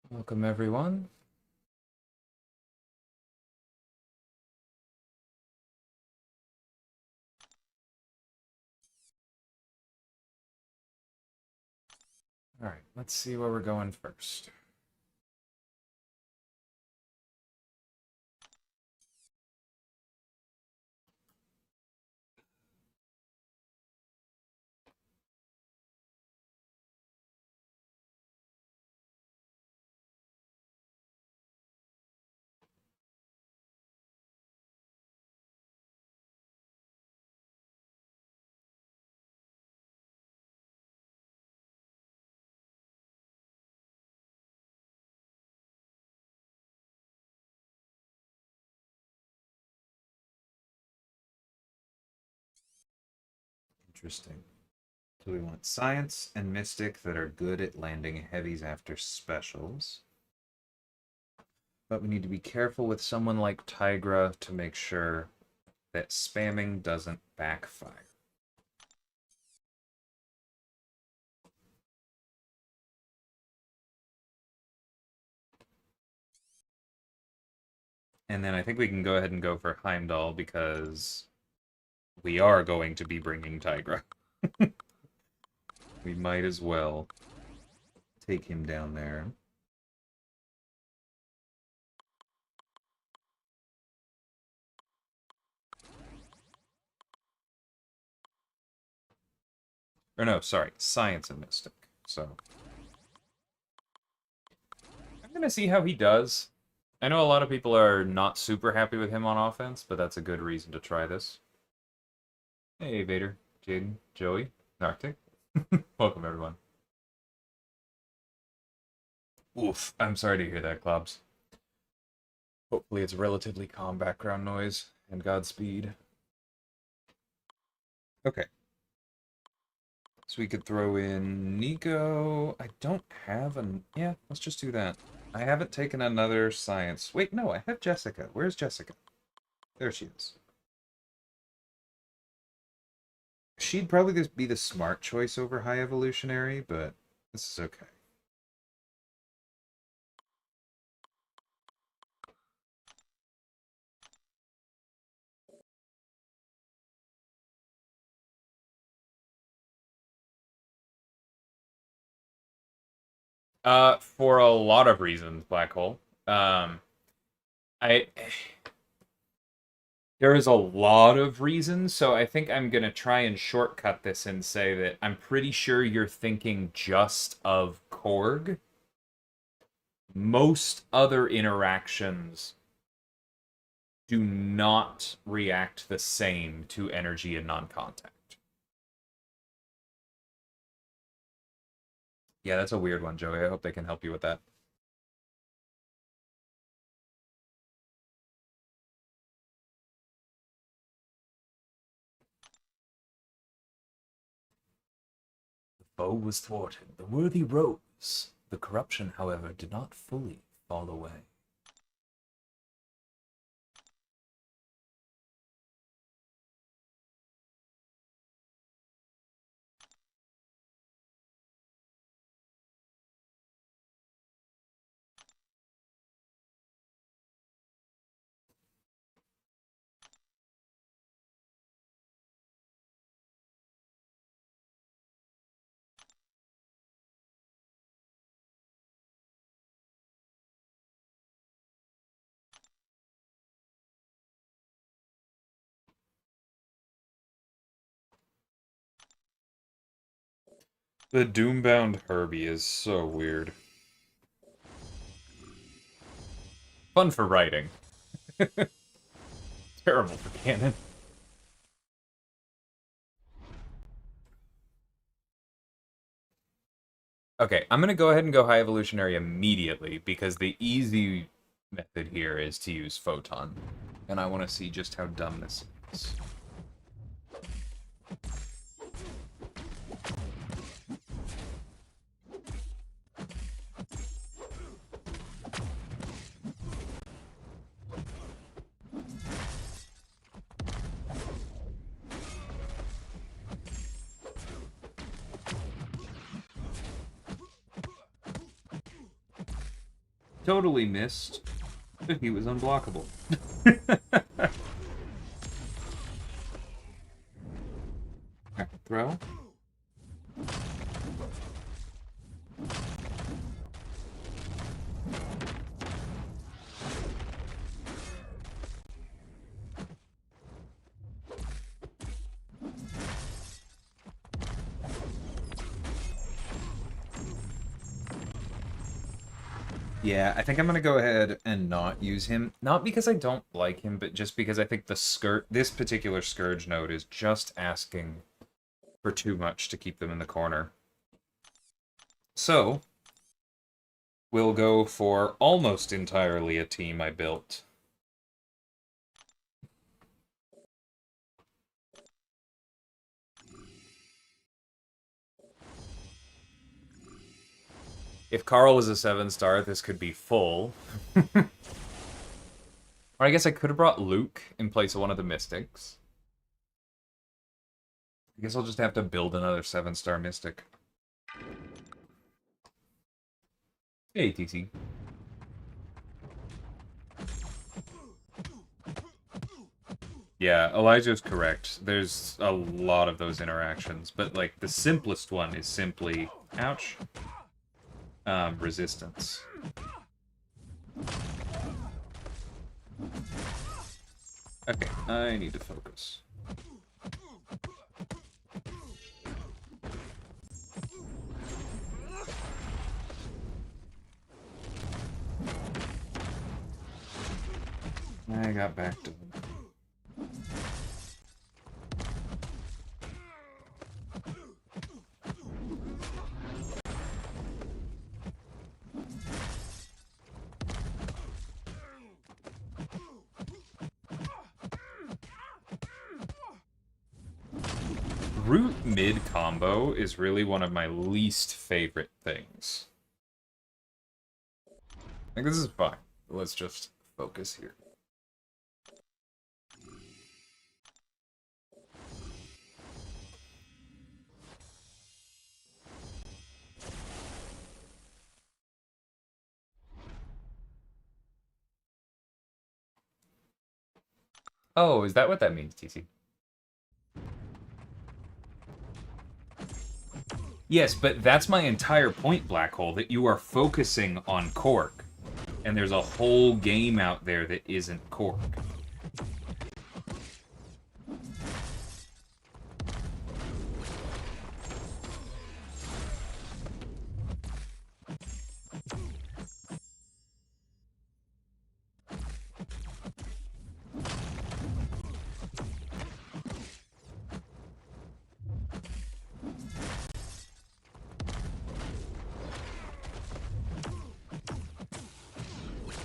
Welcome, everyone. All right, let's see where we're going first. Interesting. So we want science and mystic that are good at landing heavies after specials. But we need to be careful with someone like Tigra to make sure that spamming doesn't backfire. And then I think we can go ahead and go for Heimdall because we are going to be bringing Tigra. We might as well take him down there. Or no, sorry, science and mystic. So I'm gonna see how he does. I know a lot of people are not super happy with him on offense, but that's a good reason to try this. Hey, Vader, Jaden, Joey, Arctic. Welcome, everyone. Oof, I'm sorry to hear that, Clobs. Hopefully it's relatively calm background noise, and Godspeed. Okay. So we could throw in Nico. I don't have an... Yeah, let's just do that. I haven't taken another science. Wait, no, I have Jessica. Where's Jessica? There she is. She'd probably just be the smart choice over High Evolutionary, but this is okay. For a lot of reasons, Black Hole. I There is a lot of reasons, so I think I'm gonna try and shortcut this and say that I'm pretty sure you're thinking just of Korg. Most other interactions do not react the same to energy and non-contact. Yeah, that's a weird one, Joey. I hope they can help you with that. The foe was thwarted. The worthy rose. The corruption, however, did not fully fall away. The Doombound Herbie is so weird. Fun for writing. Terrible for canon. Okay, I'm gonna go ahead and go High Evolutionary immediately because the easy method here is to use Photon. And I want to see just how dumb this is. totally missed, but he was unblockable. Throw. Yeah, I think I'm gonna go ahead and not use him. Not because I don't like him, but just because I think this particular Scourge node is just asking for too much to keep them in the corner. So, we'll go for almost entirely a team I built. If Carl was a 7-star, this could be full. Or I guess I could have brought Luke in place of one of the Mystics. I guess I'll just have to build another 7-star Mystic. Hey, TC. Yeah, Elijah's correct. There's a lot of those interactions, but like the simplest one is simply, ouch, resistance. Okay, I need to focus. I got back to him. Root mid combo is really one of my least favorite things. I think this is fine. Let's just focus here. Oh, is that what that means, TC? Yes, but that's my entire point, Black Hole, that you are focusing on Cork. And there's a whole game out there that isn't Cork.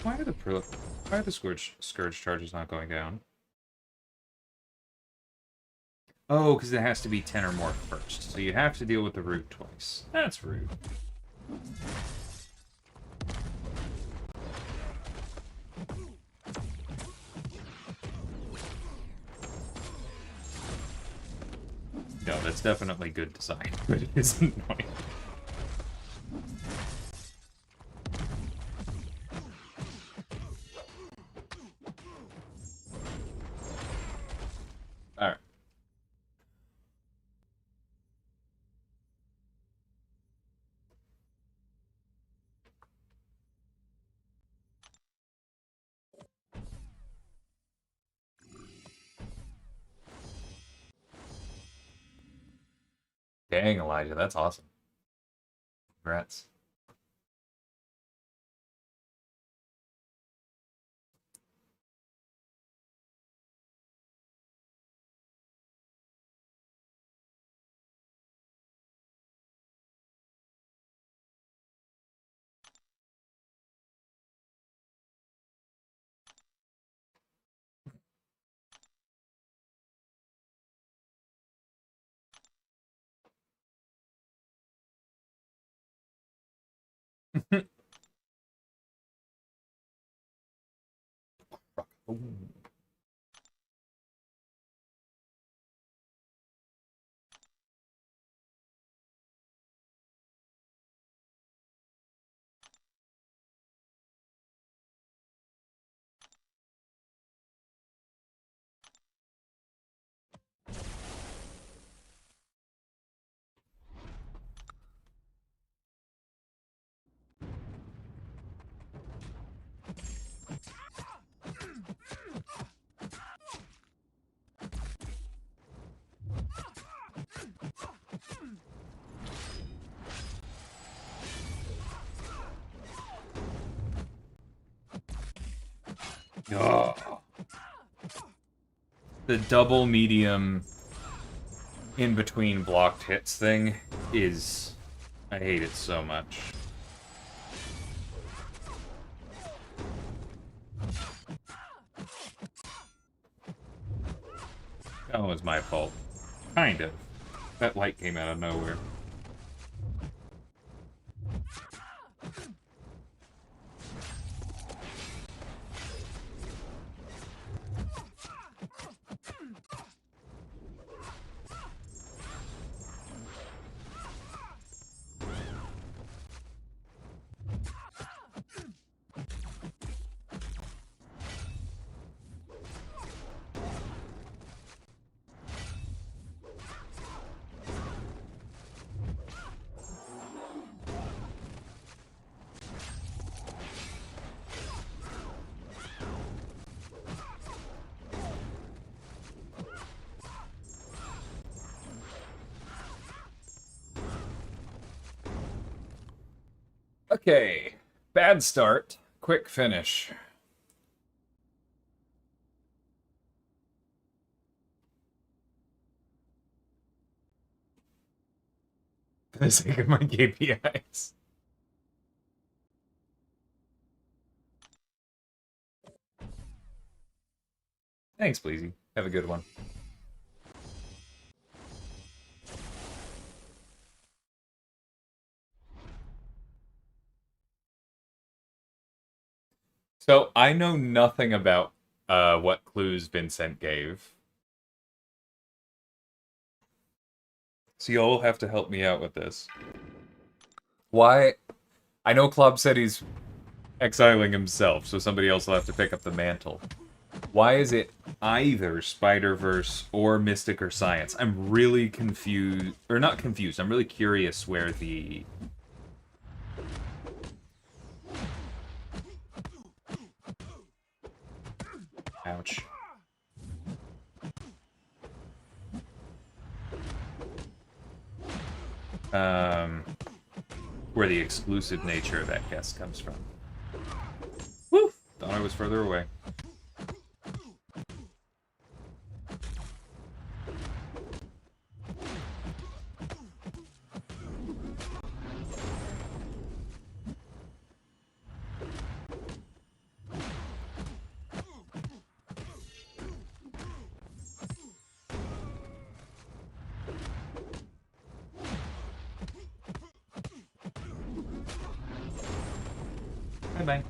Why are the Scourge charges not going down? Oh, because it has to be 10 or more first. So you have to deal with the root twice. That's rude. No, that's definitely good design, but it is annoying. Alright. Dang, Elijah, that's awesome. Congrats. Ooh. Oh. The double medium in between blocked hits thing is... I hate it so much. That was my fault. Kind of. That light came out of nowhere. Okay. Bad start. Quick finish. For the sake of my KPIs. Thanks, Bleezy. Have a good one. So, I know nothing about what clues Vincent gave. So you'll have to help me out with this. Why? I know Klob said he's exiling himself, so somebody else will have to pick up the mantle. Why is it either Spider-Verse or Mystic or Science? I'm really confused, or not confused, I'm really curious where the... Ouch. Where the exclusive nature of that guess comes from. Woo! Thought I was further away. Bye-bye.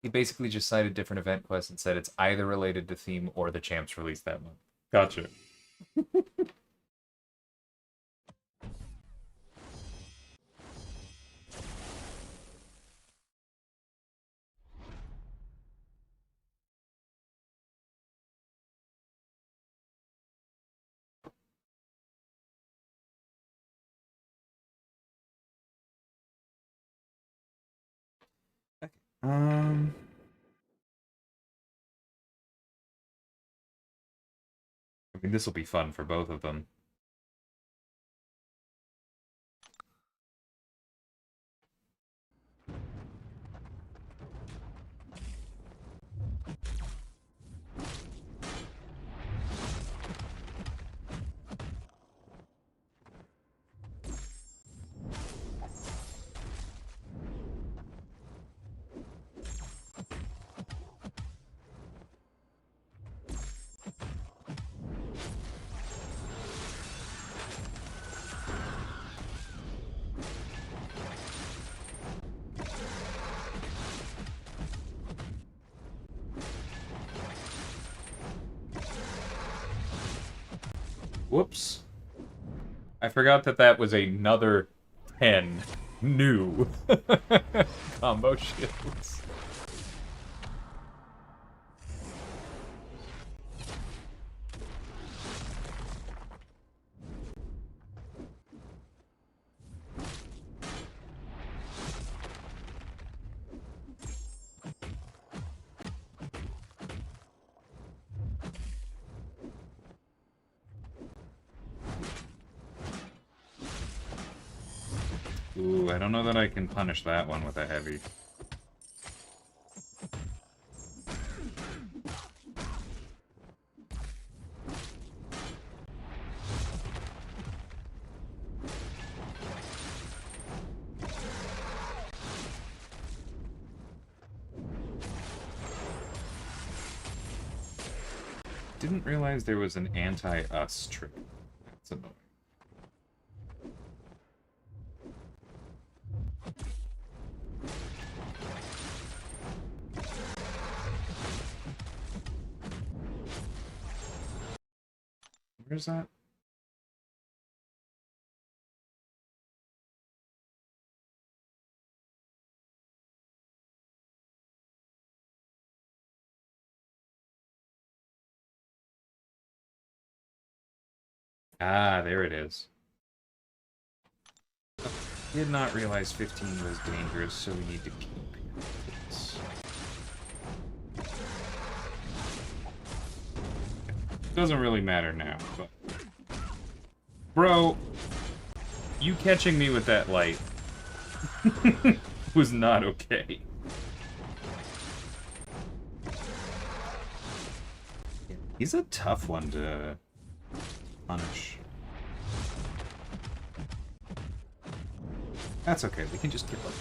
He basically just cited different event quests and said it's either related to theme or the champs released that month. Gotcha. Um... I mean, this will be fun for both of them. Whoops. I forgot that that was another 10 new combo shields. Ooh, I don't know that I can punish that one with a heavy. Didn't realize there was an anti-us trick. That's annoying. Where's that? Ah, there it is. Did not realize 15 was dangerous, so we need to keep this. Doesn't really matter now, but... Bro, you catching me with that light was not okay. He's a tough one to punish. That's okay, we can just keep up.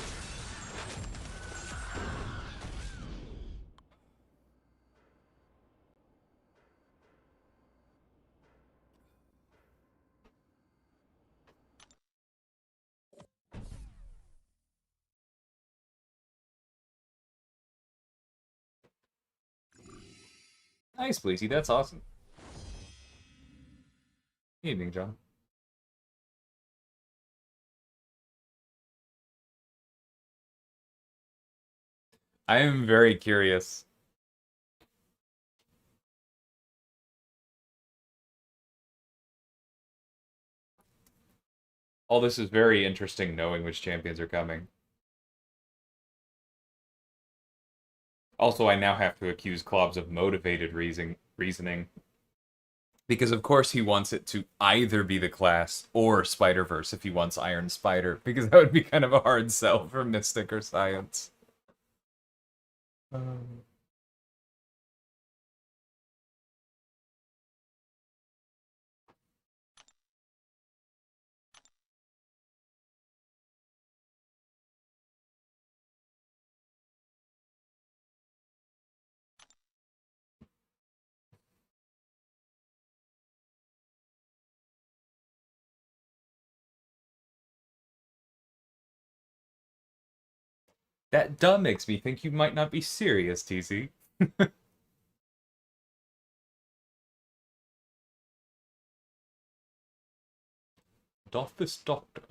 Nice, Bleezy, that's awesome. Evening, John. I am very curious. All this is very interesting, knowing which champions are coming. Also, I now have to accuse Klobbs of motivated reasoning. Because of course he wants it to either be the class or Spider-Verse if he wants Iron Spider, because that would be kind of a hard sell for Mystic or Science. That duh makes me think you might not be serious, TC. Doth this doctor?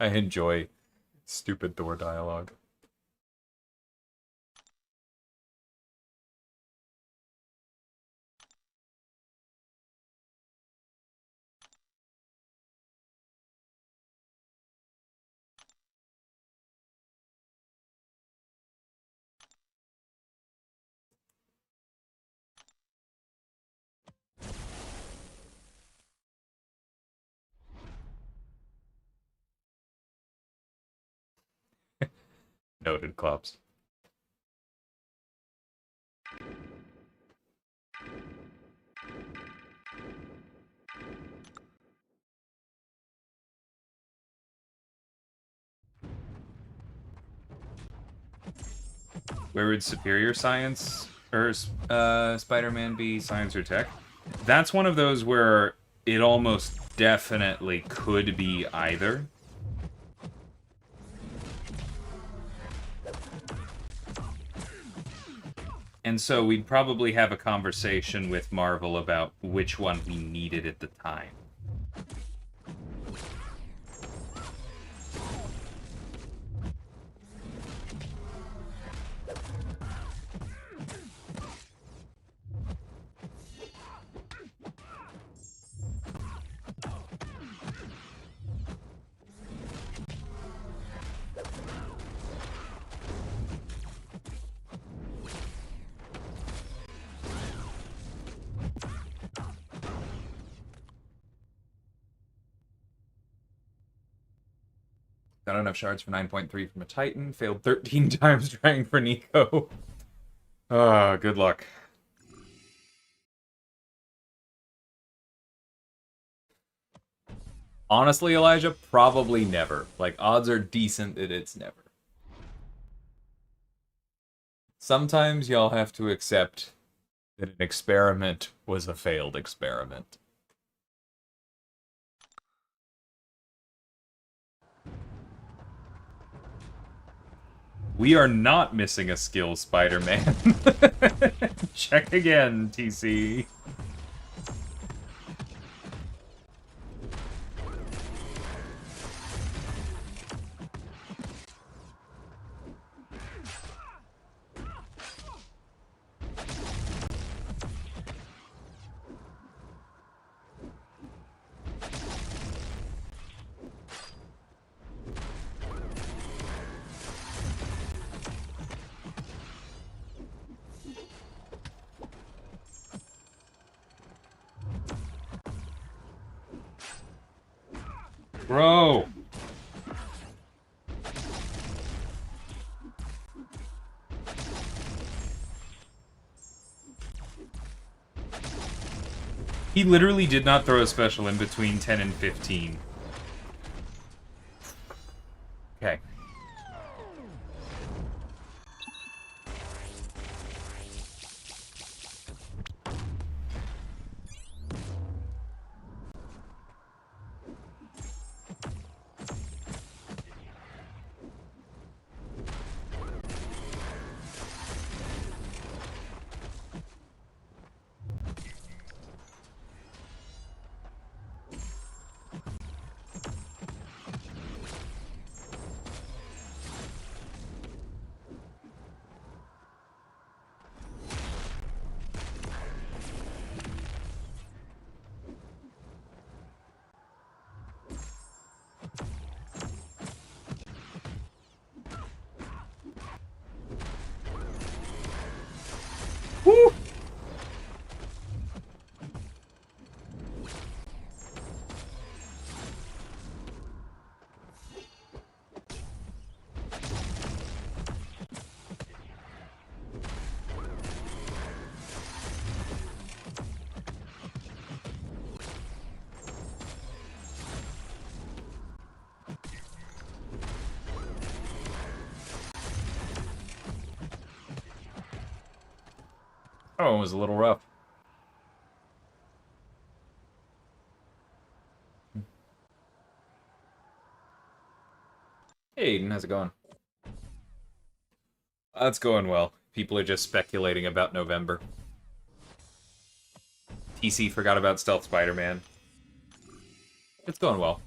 I enjoy stupid Thor dialogue. Noted, Klops. Where would superior science or Spider-Man be, science or tech? That's one of those where it almost definitely could be either. And so we'd probably have a conversation with Marvel about which one we needed at the time. Got enough shards for 9.3 from a Titan. Failed 13 times trying for Nico. Ah, good luck. Honestly, Elijah, probably never. Like, odds are decent that it's never. Sometimes y'all have to accept that an experiment was a failed experiment. We are not missing a skill, Spider-Man. Check again, TC. Bro! He literally did not throw a special in between 10 and 15. Okay. Woo! Oh, it was a little rough. Hey, Aiden, how's it going? That's going well. People are just speculating about November. TC forgot about Stealth Spider-Man. It's going well.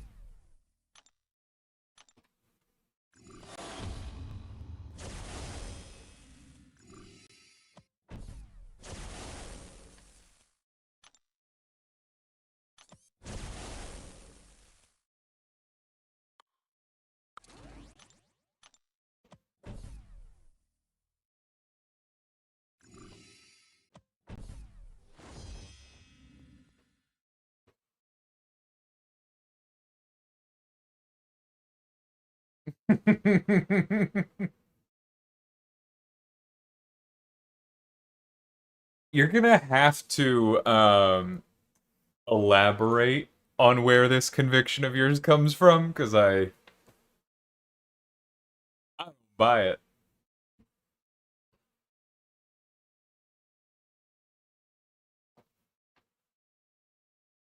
You're gonna have to elaborate on where this conviction of yours comes from, because I don't buy it.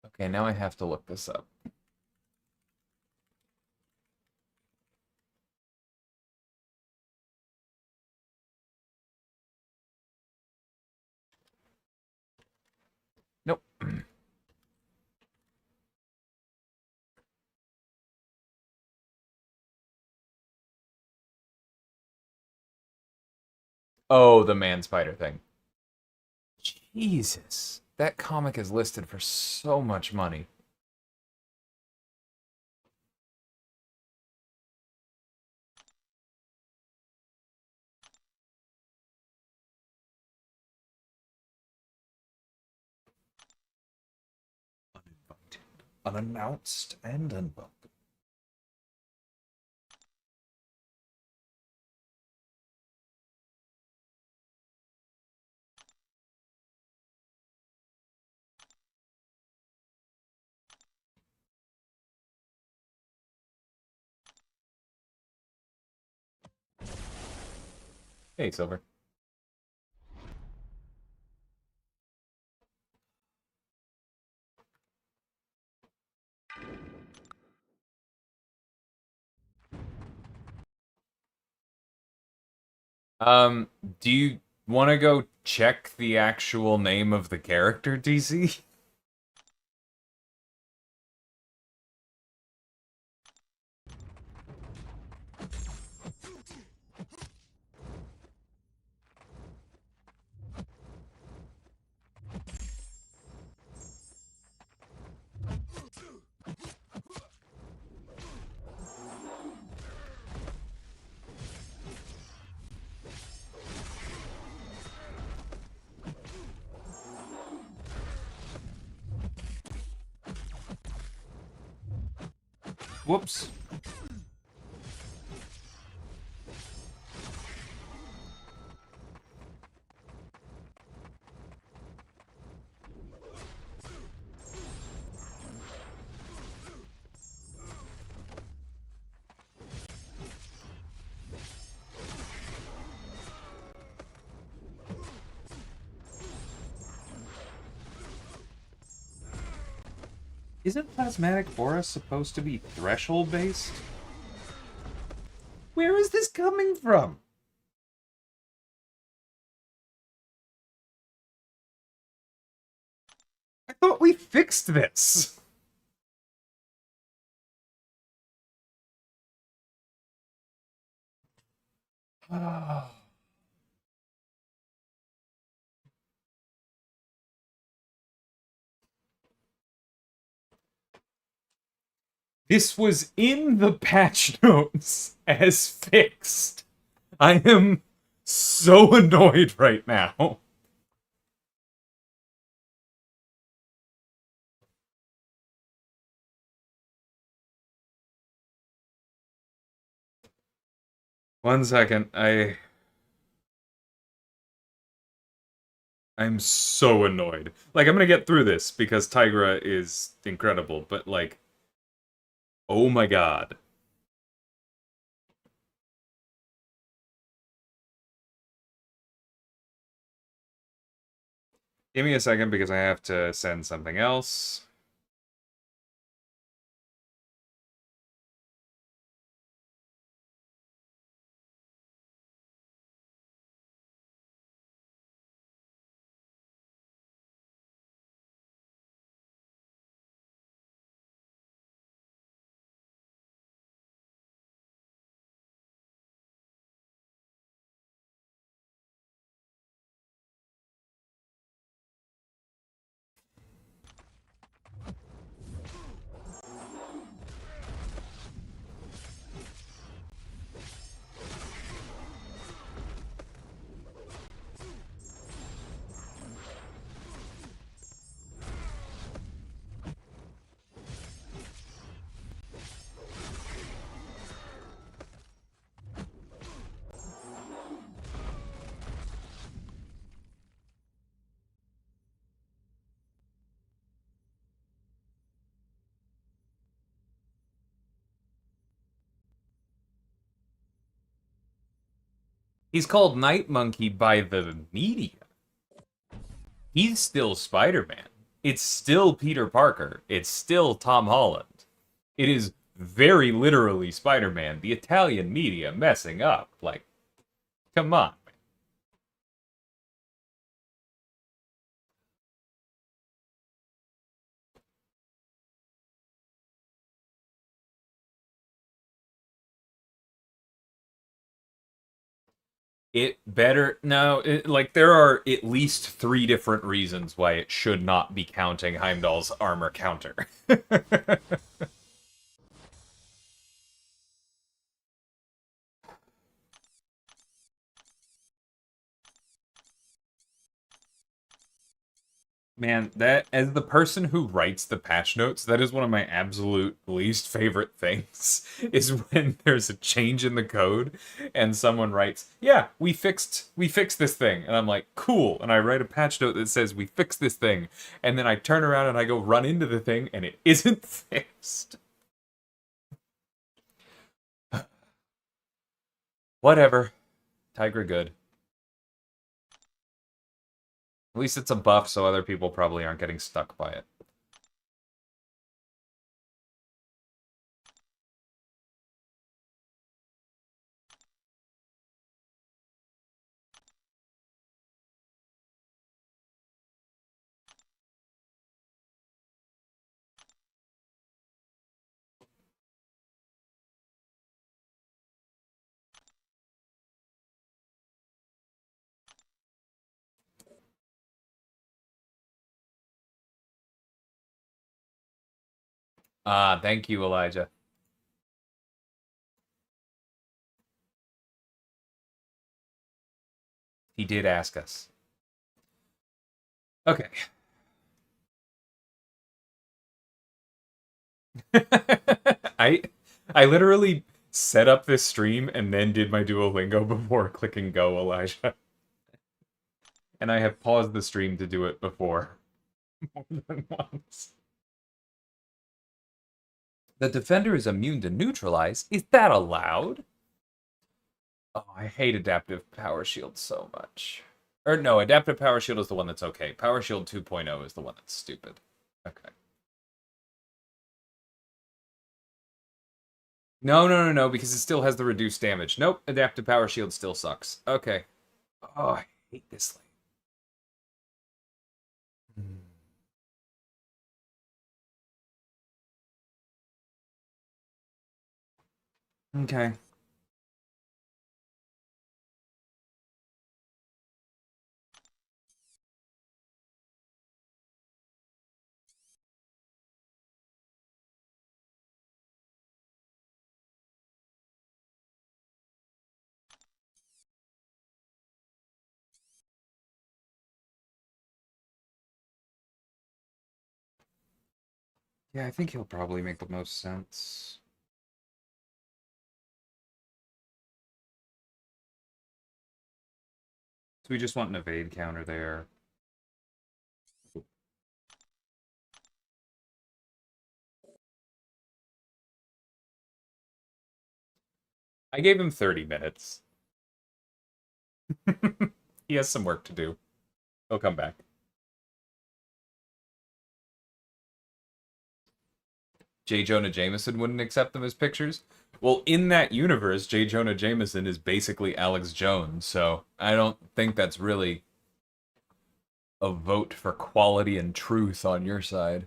Okay, now I have to look this up. Nope. Oh, the man spider thing. Jesus. That comic is listed for so much money. Uninvited, unannounced, and unwelcome. Hey, Silver. Um, do you want to go check the actual name of the character, DC? Whoops. Isn't Plasmatic Aura supposed to be threshold-based? Where is this coming from? I thought we fixed this. This was in the patch notes as fixed. I am so annoyed right now. One second, I'm so annoyed. Like, I'm gonna get through this because Tigra is incredible, but like, oh my god. Give me a second because I have to send something else. He's called Night Monkey by the media. He's still Spider-Man. It's still Peter Parker. It's still Tom Holland. It is very literally Spider-Man. The Italian media messing up. Like, come on. It better no, like there are at least 3 different reasons why it should not be counting Heimdall's armor counter. Man, that as the person who writes the patch notes, that is one of my absolute least favorite things is when there's a change in the code and someone writes, "Yeah, we fixed this thing." And I'm like, "Cool." And I write a patch note that says, "We fixed this thing." And then I turn around and I go run into the thing and it isn't fixed. Whatever. Tigra good. At least it's a buff, so other people probably aren't getting stuck by it. Ah, thank you, Elijah. He did ask us. Okay. I I literally set up this stream and then did my Duolingo before clicking go, Elijah. And I have paused the stream to do it before. More than once. The defender is immune to neutralize? Is that allowed? Oh, I hate adaptive power shield so much. Or no, adaptive power shield is the one that's okay. Power shield 2.0 is the one that's stupid. Okay. No, because it still has the reduced damage. Nope, adaptive power shield still sucks. Okay. Oh, I hate this lane. Okay. Yeah, I think he'll probably make the most sense. So we just want an evade counter there. I gave him 30 minutes. He has some work to do. He'll come back. J. Jonah Jameson wouldn't accept them as pictures. Well, in that universe, J. Jonah Jameson is basically Alex Jones, so I don't think that's really a vote for quality and truth on your side.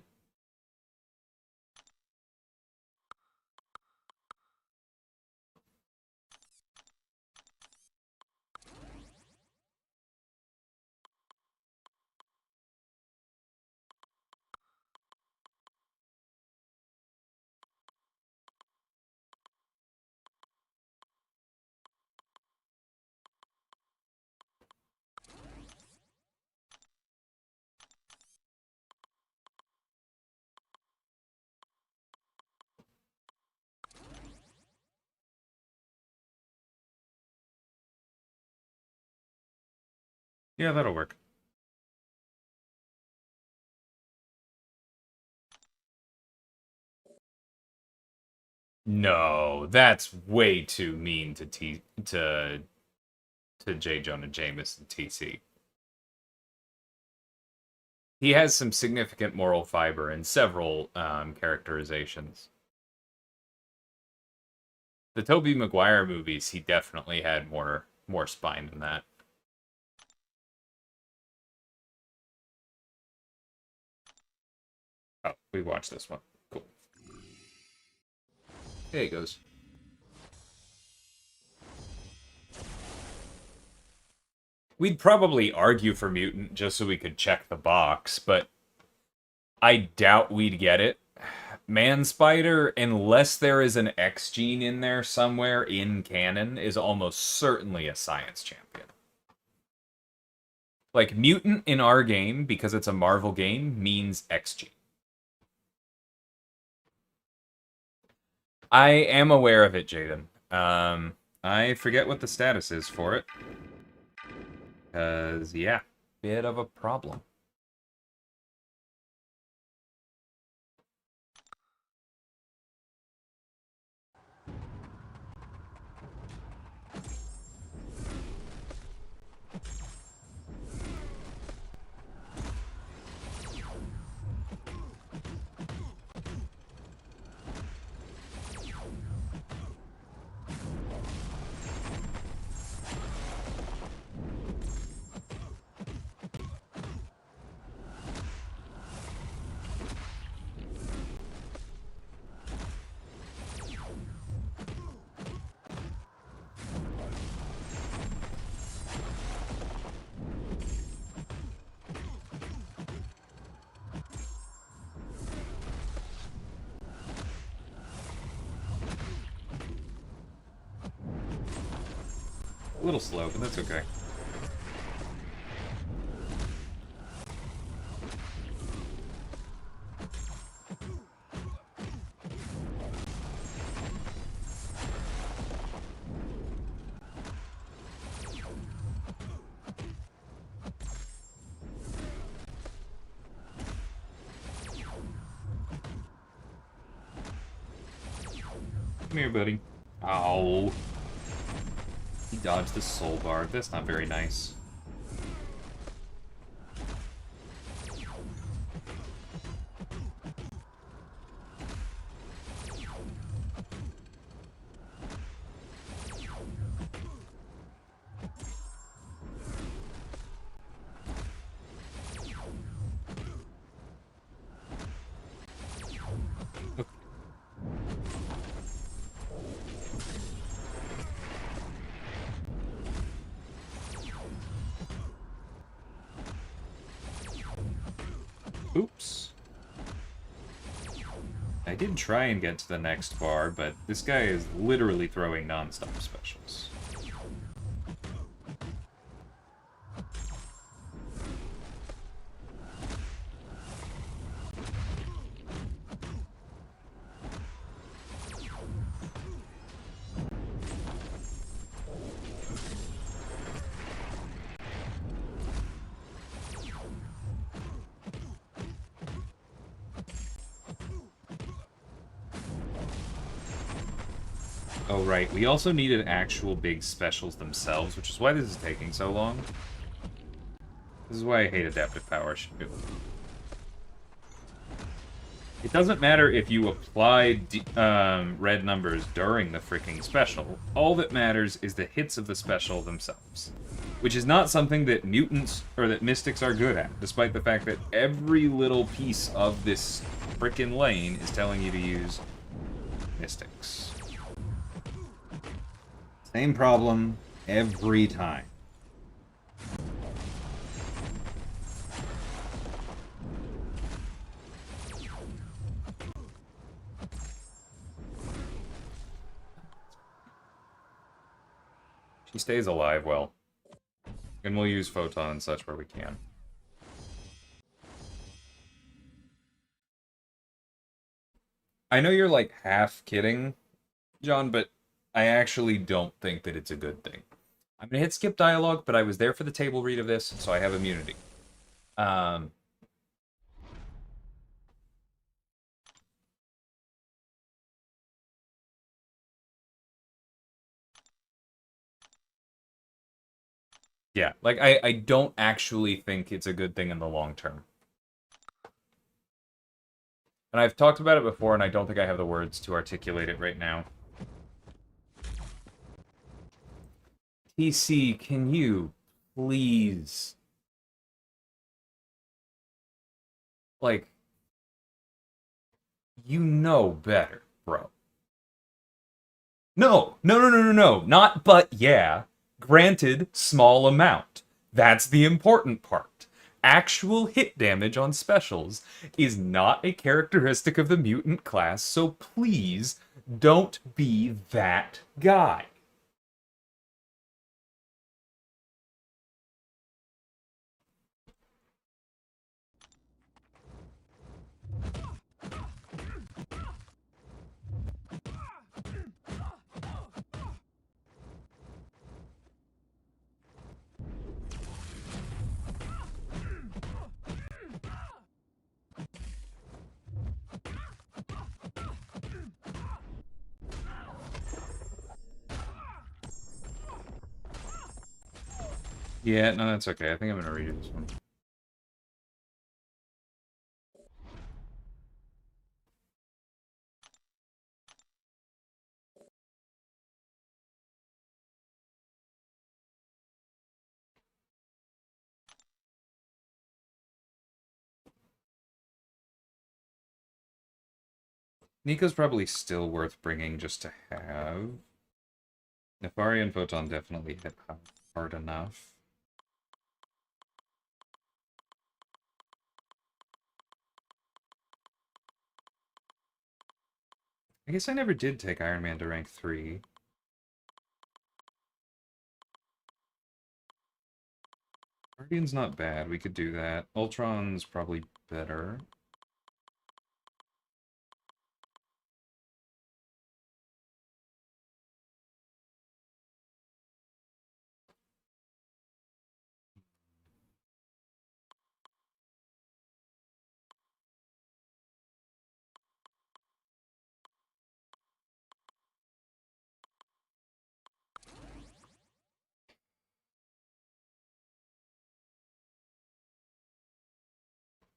Yeah, that'll work. No, that's way too mean to J. Jonah Jameson TC. He has some significant moral fiber in several characterizations. The Tobey Maguire movies, he definitely had more spine than that. Oh, we watched this one. Cool. There he goes. We'd probably argue for mutant just so we could check the box, but I doubt we'd get it. Man Spider, unless there is an X gene in there somewhere in canon, is almost certainly a science champion. Like, mutant in our game, because it's a Marvel game, means X gene. I am aware of it, Jaden. I forget what the status is for it. Because, yeah, bit of a problem. little slow, but that's okay. Come here, buddy. Ow. He dodged the soul bar. That's not very nice. Oops. I did try and get to the next bar, but this guy is literally throwing non-stop specials. Oh, right. We also needed actual big specials themselves, which is why this is taking so long. This is why I hate adaptive power. It doesn't matter if you apply red numbers during the freaking special. All that matters is the hits of the special themselves. Which is not something that mutants or that mystics are good at, despite the fact that every little piece of this frickin' lane is telling you to use mystics. Same problem every time. She stays alive well. And we'll use Photon and such where we can. I know you're like half kidding, John, but I actually don't think that it's a good thing. I'm gonna hit skip dialogue, but I was there for the table read of this, so I have immunity. Yeah, like I don't actually think it's a good thing in the long term. And I've talked about it before, and I don't think I have the words to articulate it right now. TC, can you please... Like, you know better, bro. No, no, no, no, no, no. Not but yeah. Granted, small amount. That's the important part. Actual hit damage on specials is not a characteristic of the mutant class, so please don't be that guy. Yeah, no, that's okay. I think I'm gonna read this one. Nico's probably still worth bringing just to have. Nefari and Photon definitely hit hard enough. I guess I never did take Iron Man to rank 3. Guardian's not bad. We could do that. Ultron's probably better.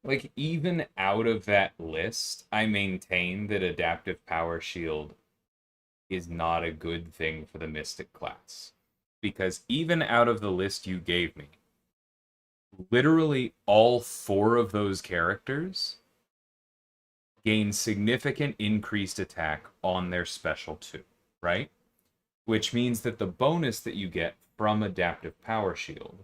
Like, even out of that list, I maintain that Adaptive Power Shield is not a good thing for the Mystic class. Because even out of the list you gave me, literally all four of those characters gain significant increased attack on their special 2, right? Which means that the bonus that you get from Adaptive Power Shield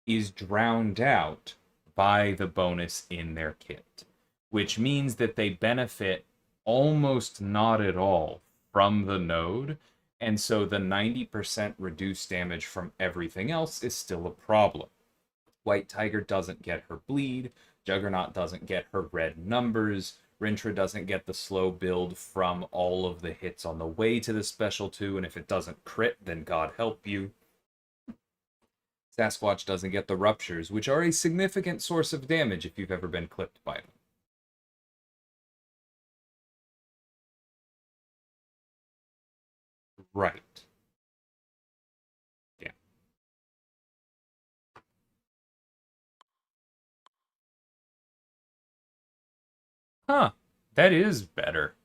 is drowned out by the bonus in their kit, which means that they benefit almost not at all from the node, and so the 90% reduced damage from everything else is still a problem. White Tiger doesn't get her bleed, Juggernaut doesn't get her red numbers, Rintra doesn't get the slow build from all of the hits on the way to the special 2, and if it doesn't crit, then God help you. Sasquatch doesn't get the ruptures, which are a significant source of damage if you've ever been clipped by them. Right. Yeah. Huh. That is better.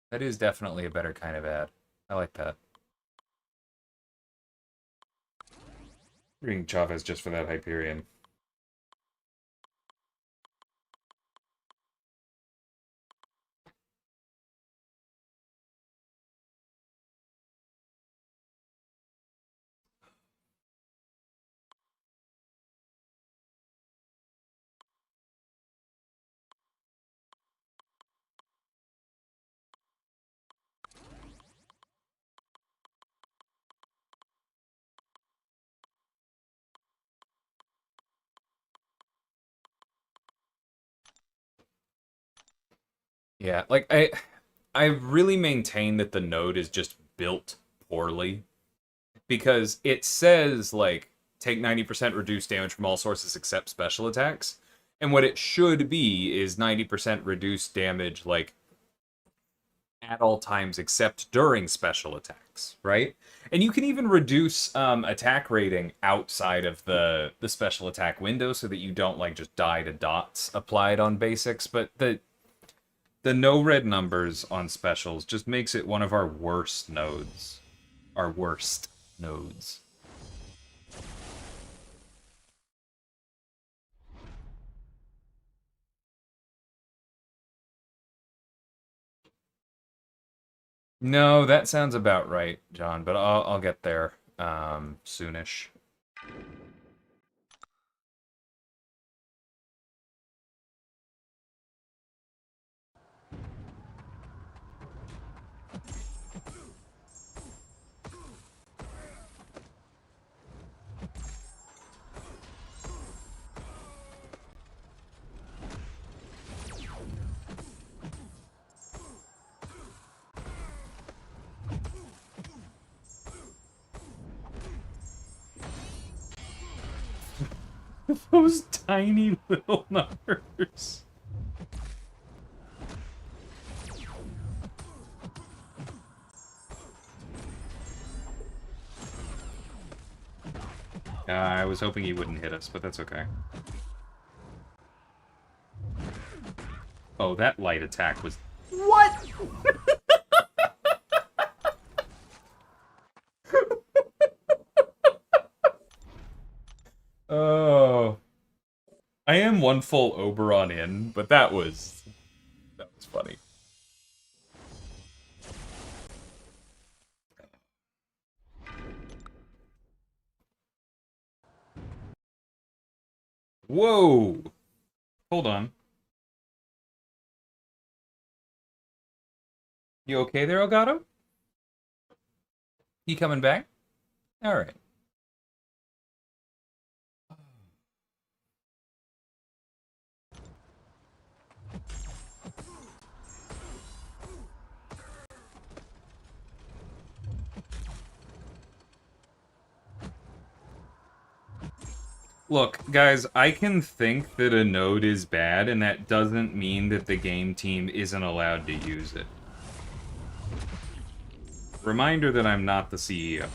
That is definitely a better kind of ad. I like that. Bring Chavez just for that Hyperion. Yeah, like I really maintain that the node is just built poorly because it says like take 90% reduced damage from all sources except special attacks. And what it should be is 90% reduced damage like at all times except during special attacks, right? And you can even reduce attack rating outside of the special attack window so that you don't like just die to dots applied on basics. But the no red numbers on specials just makes it one of our worst nodes. Our worst nodes. No, that sounds about right, John, but I'll get there soonish. Those tiny little numbers. I was hoping he wouldn't hit us, but that's okay. Oh, that light attack was... What? Oh. I am one full Oberon in, but that was funny. Whoa! Hold on. You okay there, Elgato? You coming back? Alright. Look, guys, I can think that a node is bad, and that doesn't mean that the game team isn't allowed to use it. Reminder that I'm not the CEO.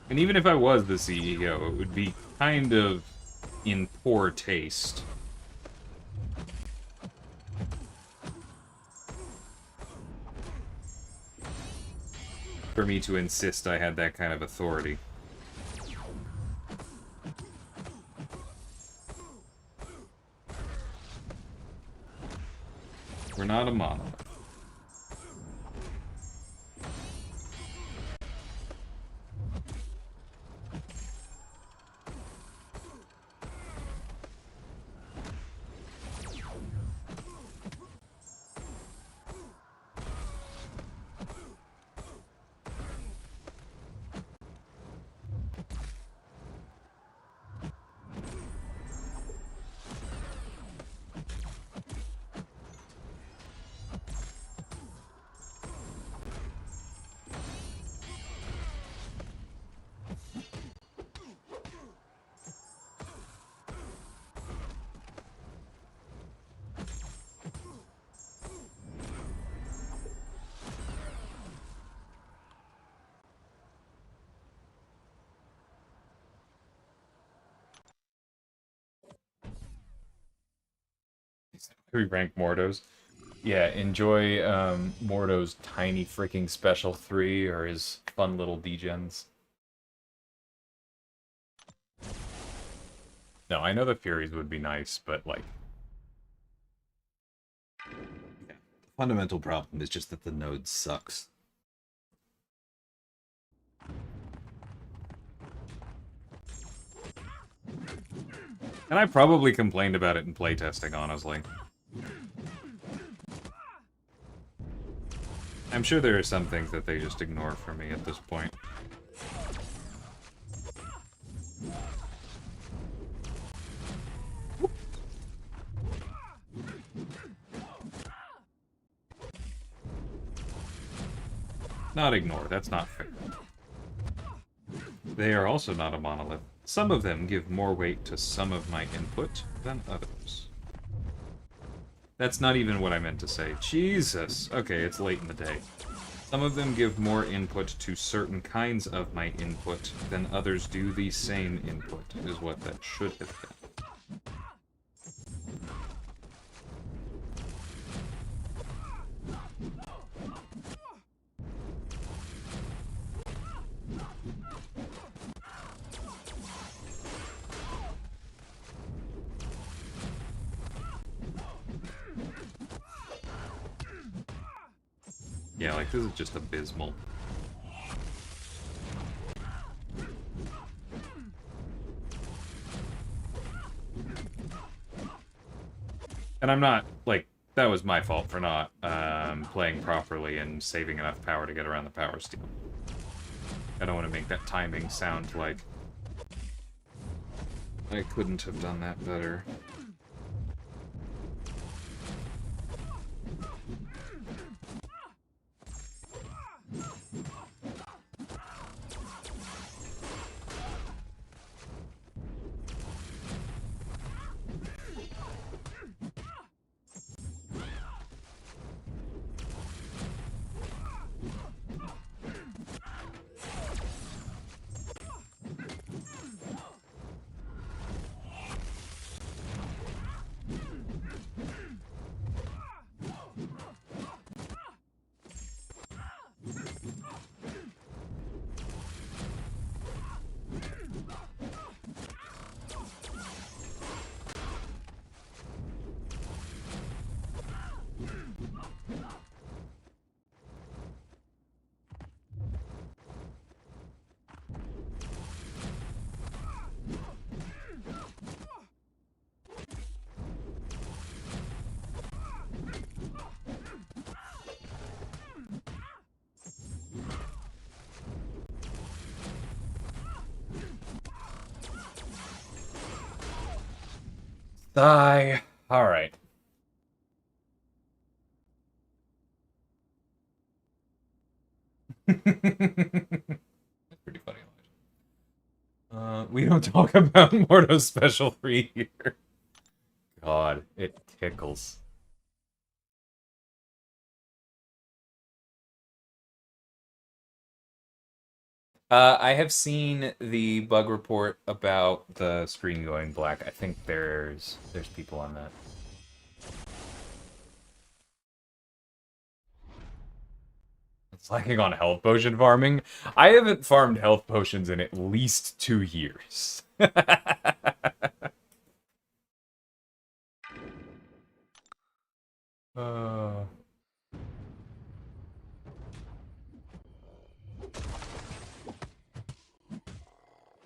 And even if I was the CEO, it would be kind of in poor taste for me to insist I had that kind of authority. We're not a monolith. We rank Mordo's. Yeah, enjoy Mordo's tiny freaking special 3 or his fun little degens. No, I know the Furies would be nice, but like... Yeah. The fundamental problem is just that the node sucks. And I probably complained about it in playtesting, honestly. I'm sure there are some things that they just ignore for me at this point. Not ignore, that's not fair. They are also not a monolith. Some of them give more weight to some of my input than others. That's not even what I meant to say. Jesus! Okay, it's late in the day. Some of them give more input to certain kinds of my input than others do the same input, is what that should have been. Yeah, like, this is just abysmal. And I'm not, like, that was my fault for not playing properly and saving enough power to get around the power steal. I don't want to make that timing sound like I couldn't have done that better. Die. Alright. That's pretty funny. We don't talk about Mordo Special 3 here. God, it tickles. I have seen the bug report about the screen going black. I think there's people on that. It's lacking on health potion farming. I haven't farmed health potions in at least 2 years. uh...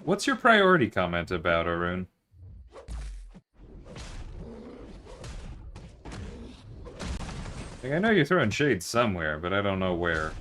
What's your priority comment about, Arun? Like, I know you're throwing shade somewhere, but I don't know where.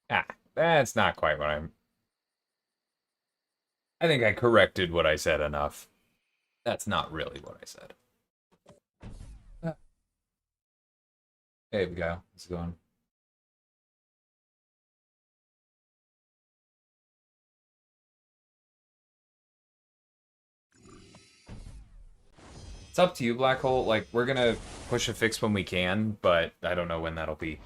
Ah, that's not quite what I'm... I think I corrected what I said enough. That's not really what I said. Ah. Hey, Abigail. How's it going? It's up to you, Black Hole. Like, we're gonna push a fix when we can, but I don't know when that'll be.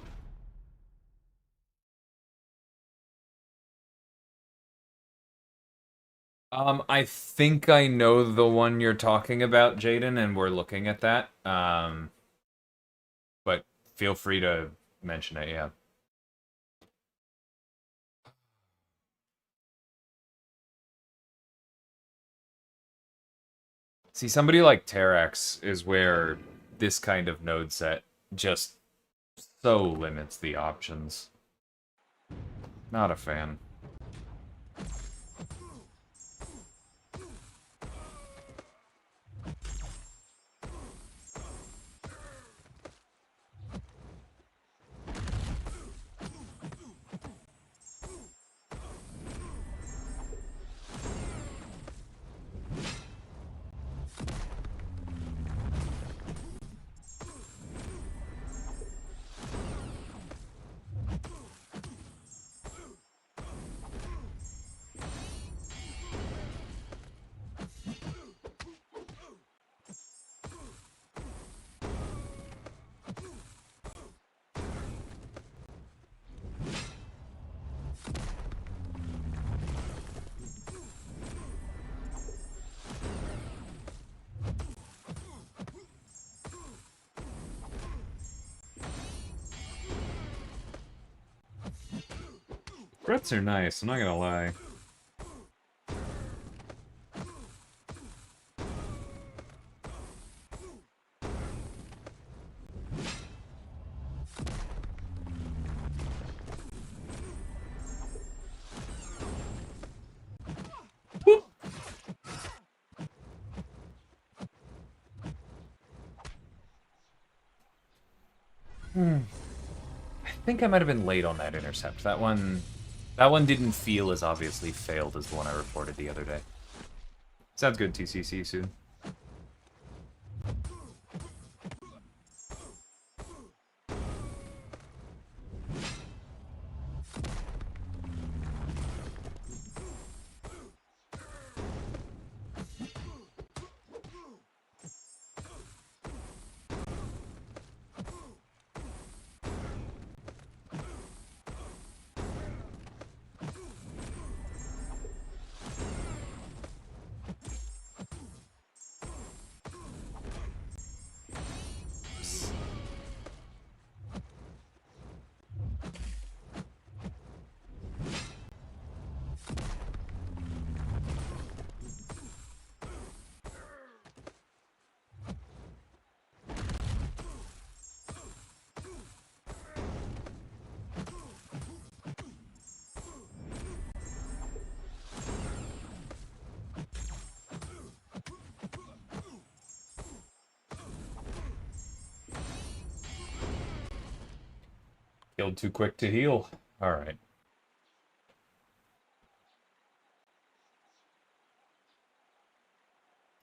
I think I know the one you're talking about, Jaden, and we're looking at that. But feel free to mention it, yeah. See, somebody like Terex is where this kind of node set just so limits the options. Not a fan. Threats are nice, I'm not gonna lie. I think I might have been late on that intercept. That one That one didn't feel as obviously failed as the one I reported the other day. Sounds good, TCC, soon. Killed too quick to heal. Alright.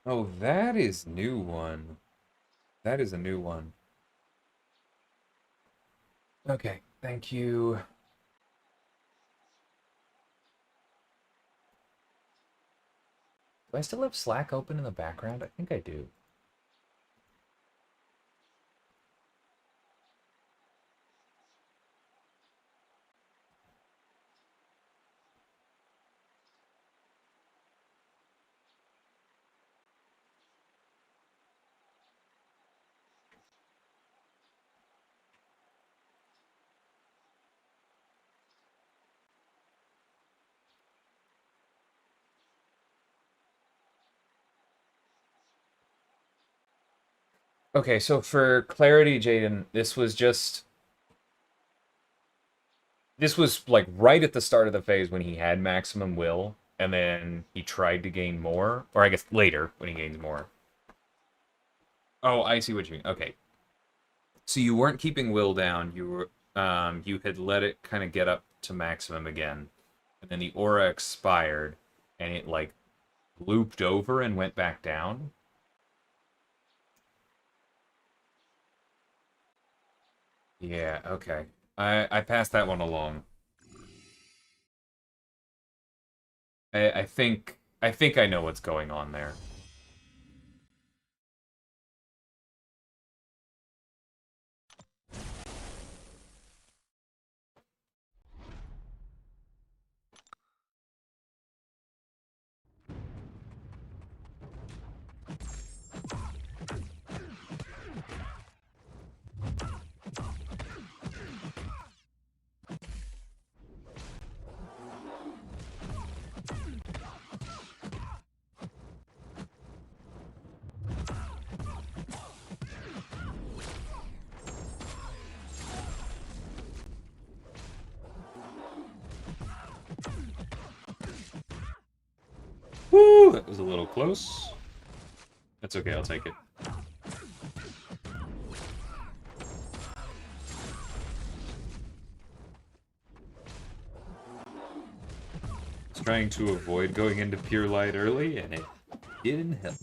Oh, that is new one. That is a new one. Okay, thank you. Do I still have Slack open in the background? I think I do. Okay, so for clarity, Jaden, this was like right at the start of the phase when he had maximum will, and then he tried to gain more, or I guess later when he gains more. Oh, I see what you mean. Okay. So you weren't keeping will down, you had let it kind of get up to maximum again. And then the aura expired and it like looped over and went back down. Yeah, okay. I passed that one along. I think I know what's going on there. Woo! That was a little close. That's okay, I'll take it. I was trying to avoid going into pure light early, and it didn't help.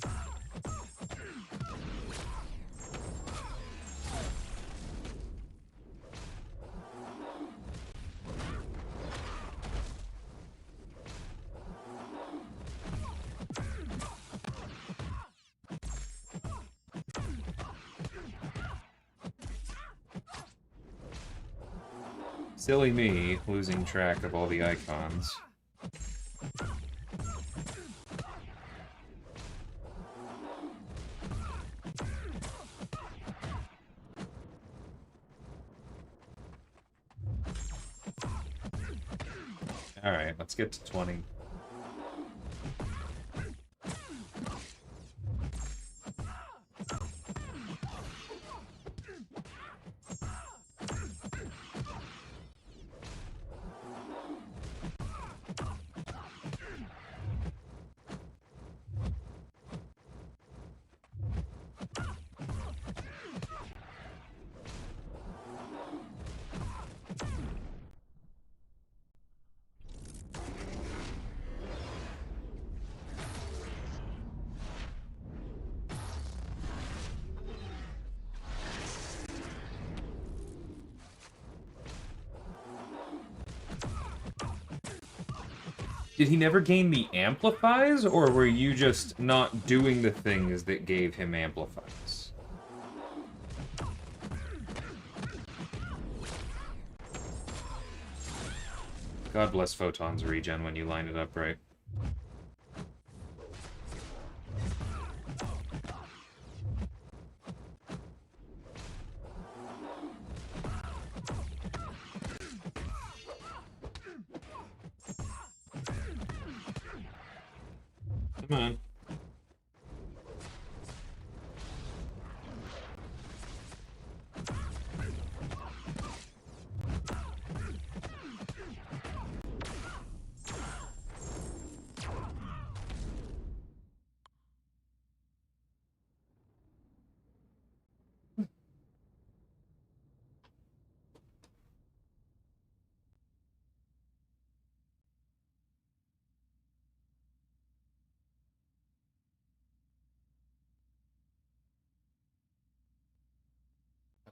Silly me, losing track of all the icons. Alright, let's get to 20. Did he never gain the amplifies, or were you just not doing the things that gave him amplifies? God bless Photon's regen when you line it up right. Come on.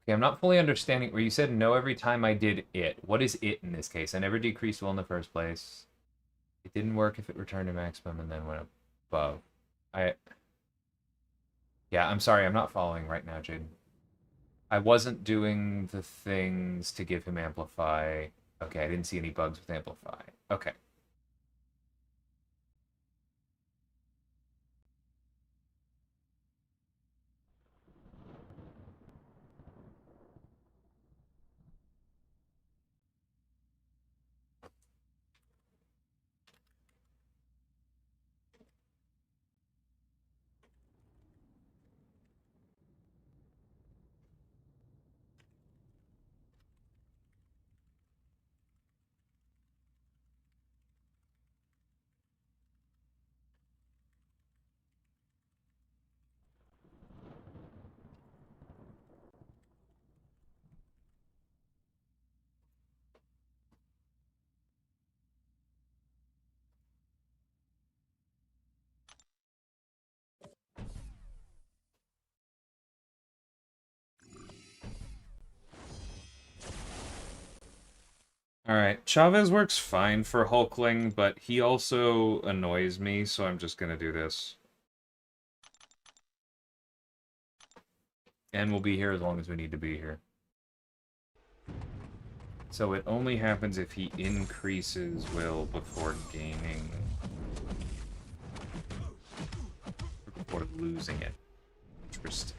Okay, I'm not fully understanding where you said no every time I did it. What is it in this case? I never decreased will in the first place. It didn't work if it returned to maximum and then went above. I... Yeah, I'm sorry, I'm not following right now, Jaden. I wasn't doing the things to give him Amplify. Okay, I didn't see any bugs with Amplify. Okay. Alright, Chavez works fine for Hulkling, but he also annoys me, so I'm just gonna do this. And we'll be here as long as we need to be here. So it only happens if he increases will before gaining... before losing it. Interesting.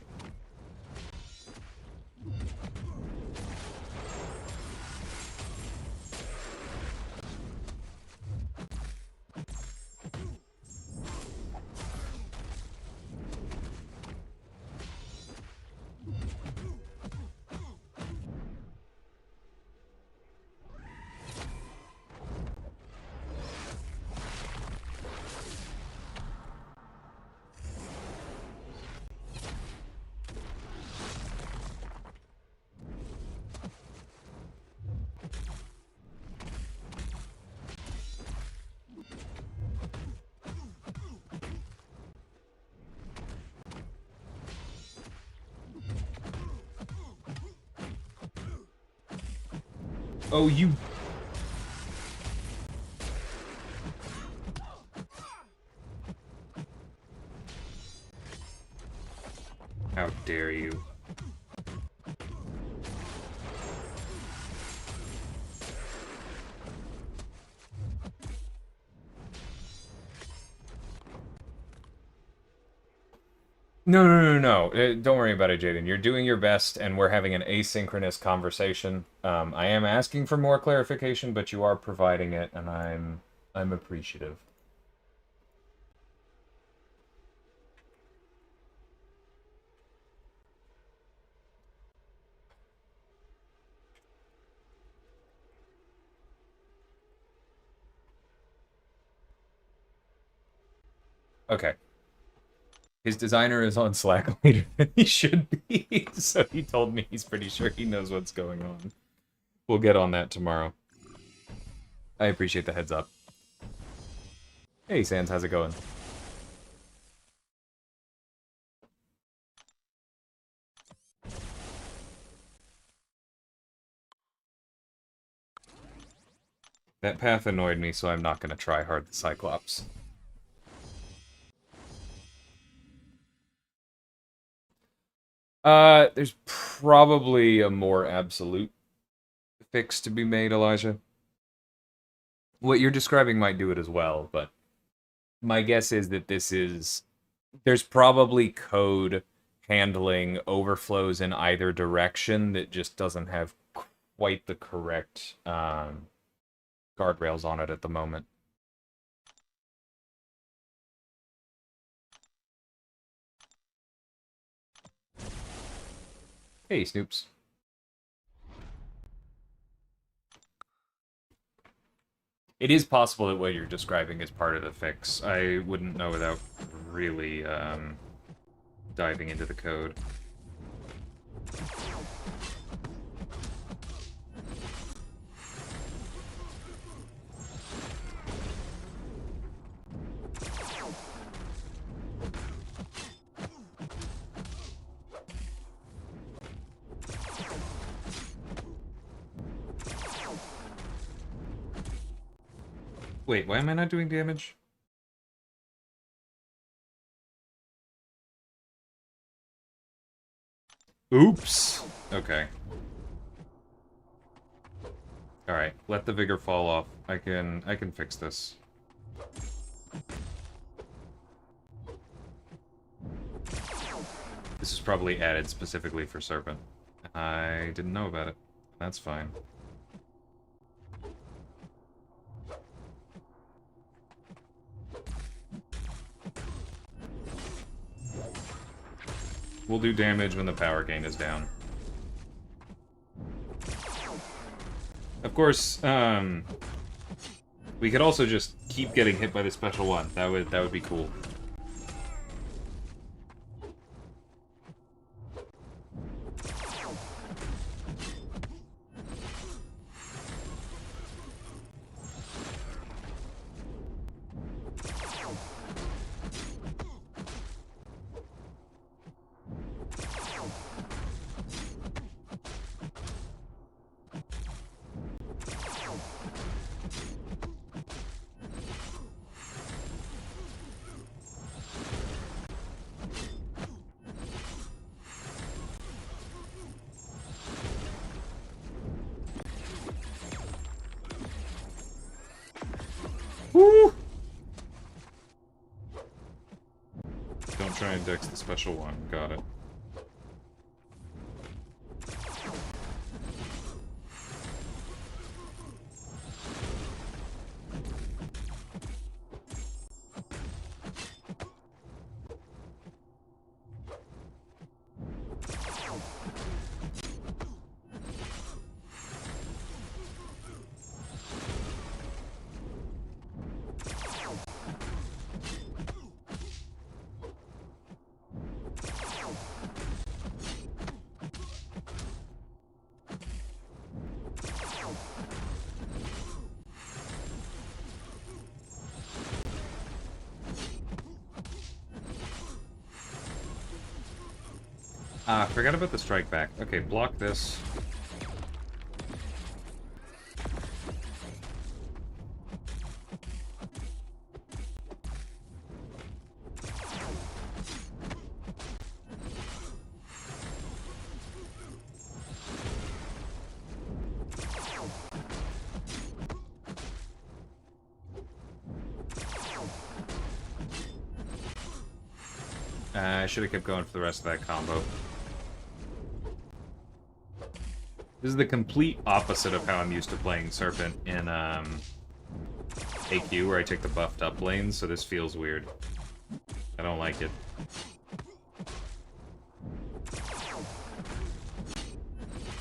Oh, you... How dare you. No. Don't worry about it, Jaden. You're doing your best, and we're having an asynchronous conversation. I am asking for more clarification, but you are providing it, and I'm appreciative. Okay. His designer is on Slack later than he should be, so he told me he's pretty sure he knows what's going on. We'll get on that tomorrow. I appreciate the heads up. Hey, Sans, how's it going? That path annoyed me, so I'm not going to try hard the Cyclops. There's probably a more absolute fix to be made, Elijah. What you're describing might do it as well, but my guess is that there's probably code handling overflows in either direction that just doesn't have quite the correct guardrails on it at the moment. Hey, Snoops. It is possible that what you're describing is part of the fix. I wouldn't know without really diving into the code. Wait, why am I not doing damage? Oops! Okay. Alright, let the vigor fall off. I can fix this. This is probably added specifically for Serpent. I didn't know about it. That's fine. We'll do damage when the power gain is down. Of course, we could also just keep getting hit by the special one. That would be cool. Woo! Don't try and dex the special one. Got it. Ah, forgot about the strike back. Okay, block this. I should have kept going for the rest of that combo. This is the complete opposite of how I'm used to playing Serpent in AQ, where I take the buffed up lanes, so this feels weird. I don't like it.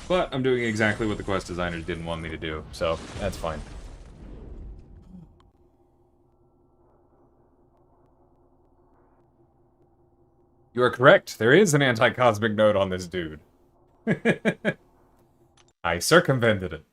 But I'm doing exactly what the quest designers didn't want me to do, so that's fine. You are correct. There is an anti-cosmic node on this dude. I circumvented it.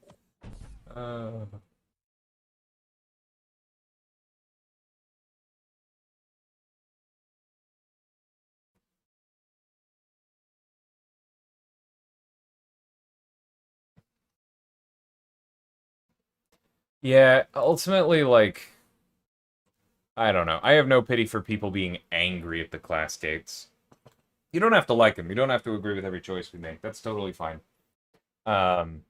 Yeah, ultimately, like, I don't know. I have no pity for people being angry at the class gates. You don't have to like them. You don't have to agree with every choice we make. That's totally fine. Um,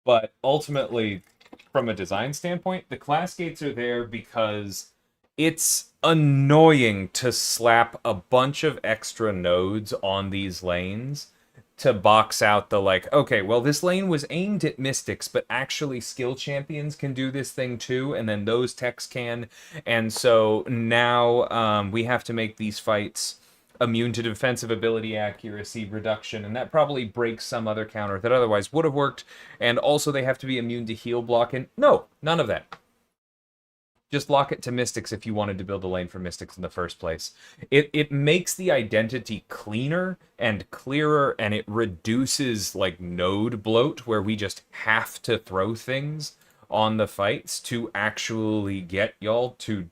but ultimately, from a design standpoint, the class gates are there because it's annoying to slap a bunch of extra nodes on these lanes to box out the like, okay, well, this lane was aimed at mystics, but actually skill champions can do this thing too, and then those techs can. And so now we have to make these fights immune to defensive ability accuracy reduction, and that probably breaks some other counter that otherwise would have worked. And also, they have to be immune to heal block. And no, none of that. Just lock it to Mystics if you wanted to build a lane for Mystics in the first place. It makes the identity cleaner and clearer, and it reduces like node bloat where we just have to throw things on the fights to actually get y'all to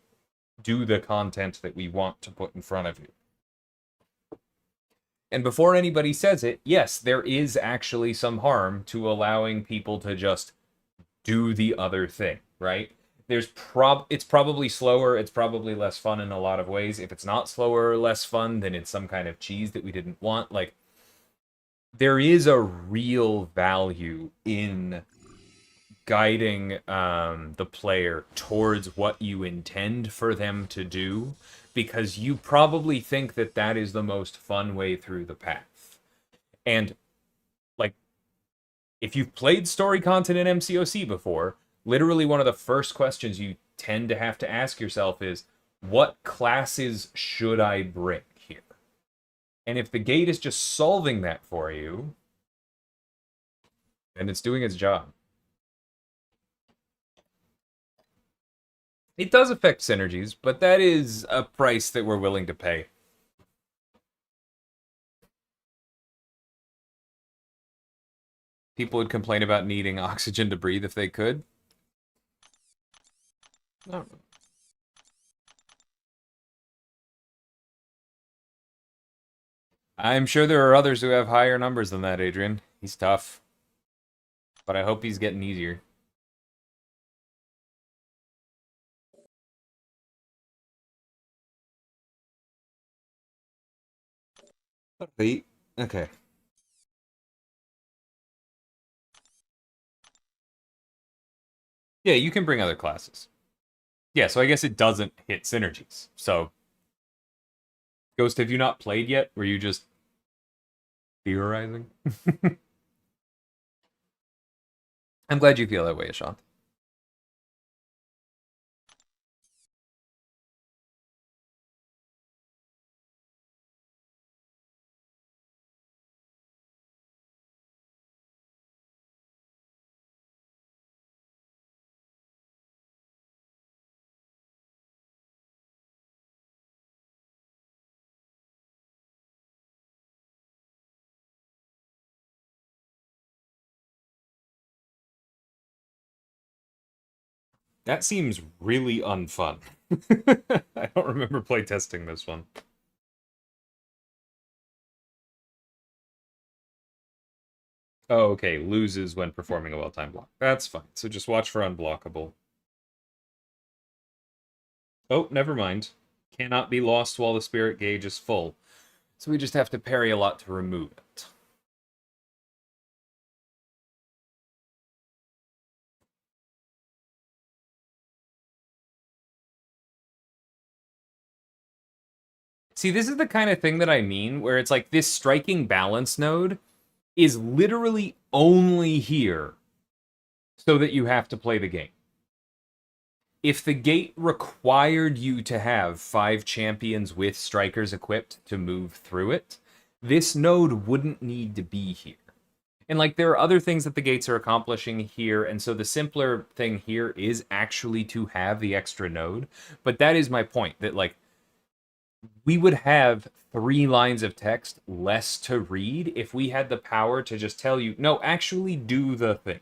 do the content that we want to put in front of you. And before anybody says it, yes, there is actually some harm to allowing people to just do the other thing, right? It's probably slower, it's probably less fun in a lot of ways. If it's not slower or less fun, then it's some kind of cheese that we didn't want. Like there is a real value in guiding the player towards what you intend for them to do because you probably think that that is the most fun way through the path. And like if you've played story content in MCOC before, literally one of the first questions you tend to have to ask yourself is, what classes should I bring here? And if the gate is just solving that for you, then it's doing its job. It does affect synergies, but that is a price that we're willing to pay. People would complain about needing oxygen to breathe if they could. No. I'm sure there are others who have higher numbers than that, Adrian. He's tough, but I hope he's getting easier. Okay. Yeah, you can bring other classes. Yeah, so I guess it doesn't hit synergies. So, Ghost, have you not played yet? Were you just theorizing? I'm glad you feel that way, Ashant. That seems really unfun. I don't remember playtesting this one. Oh, okay. Loses when performing a well-timed block. That's fine. So just watch for unblockable. Oh, never mind. Cannot be lost while the spirit gauge is full. So we just have to parry a lot to remove it. See, this is the kind of thing that I mean, where it's like this striking balance node is literally only here so that you have to play the game. If the gate required you to have 5 champions with strikers equipped to move through it, this node wouldn't need to be here. And like there are other things that the gates are accomplishing here, and so the simpler thing here is actually to have the extra node. But that is my point that like we would have 3 lines of text less to read if we had the power to just tell you, no, actually do the thing.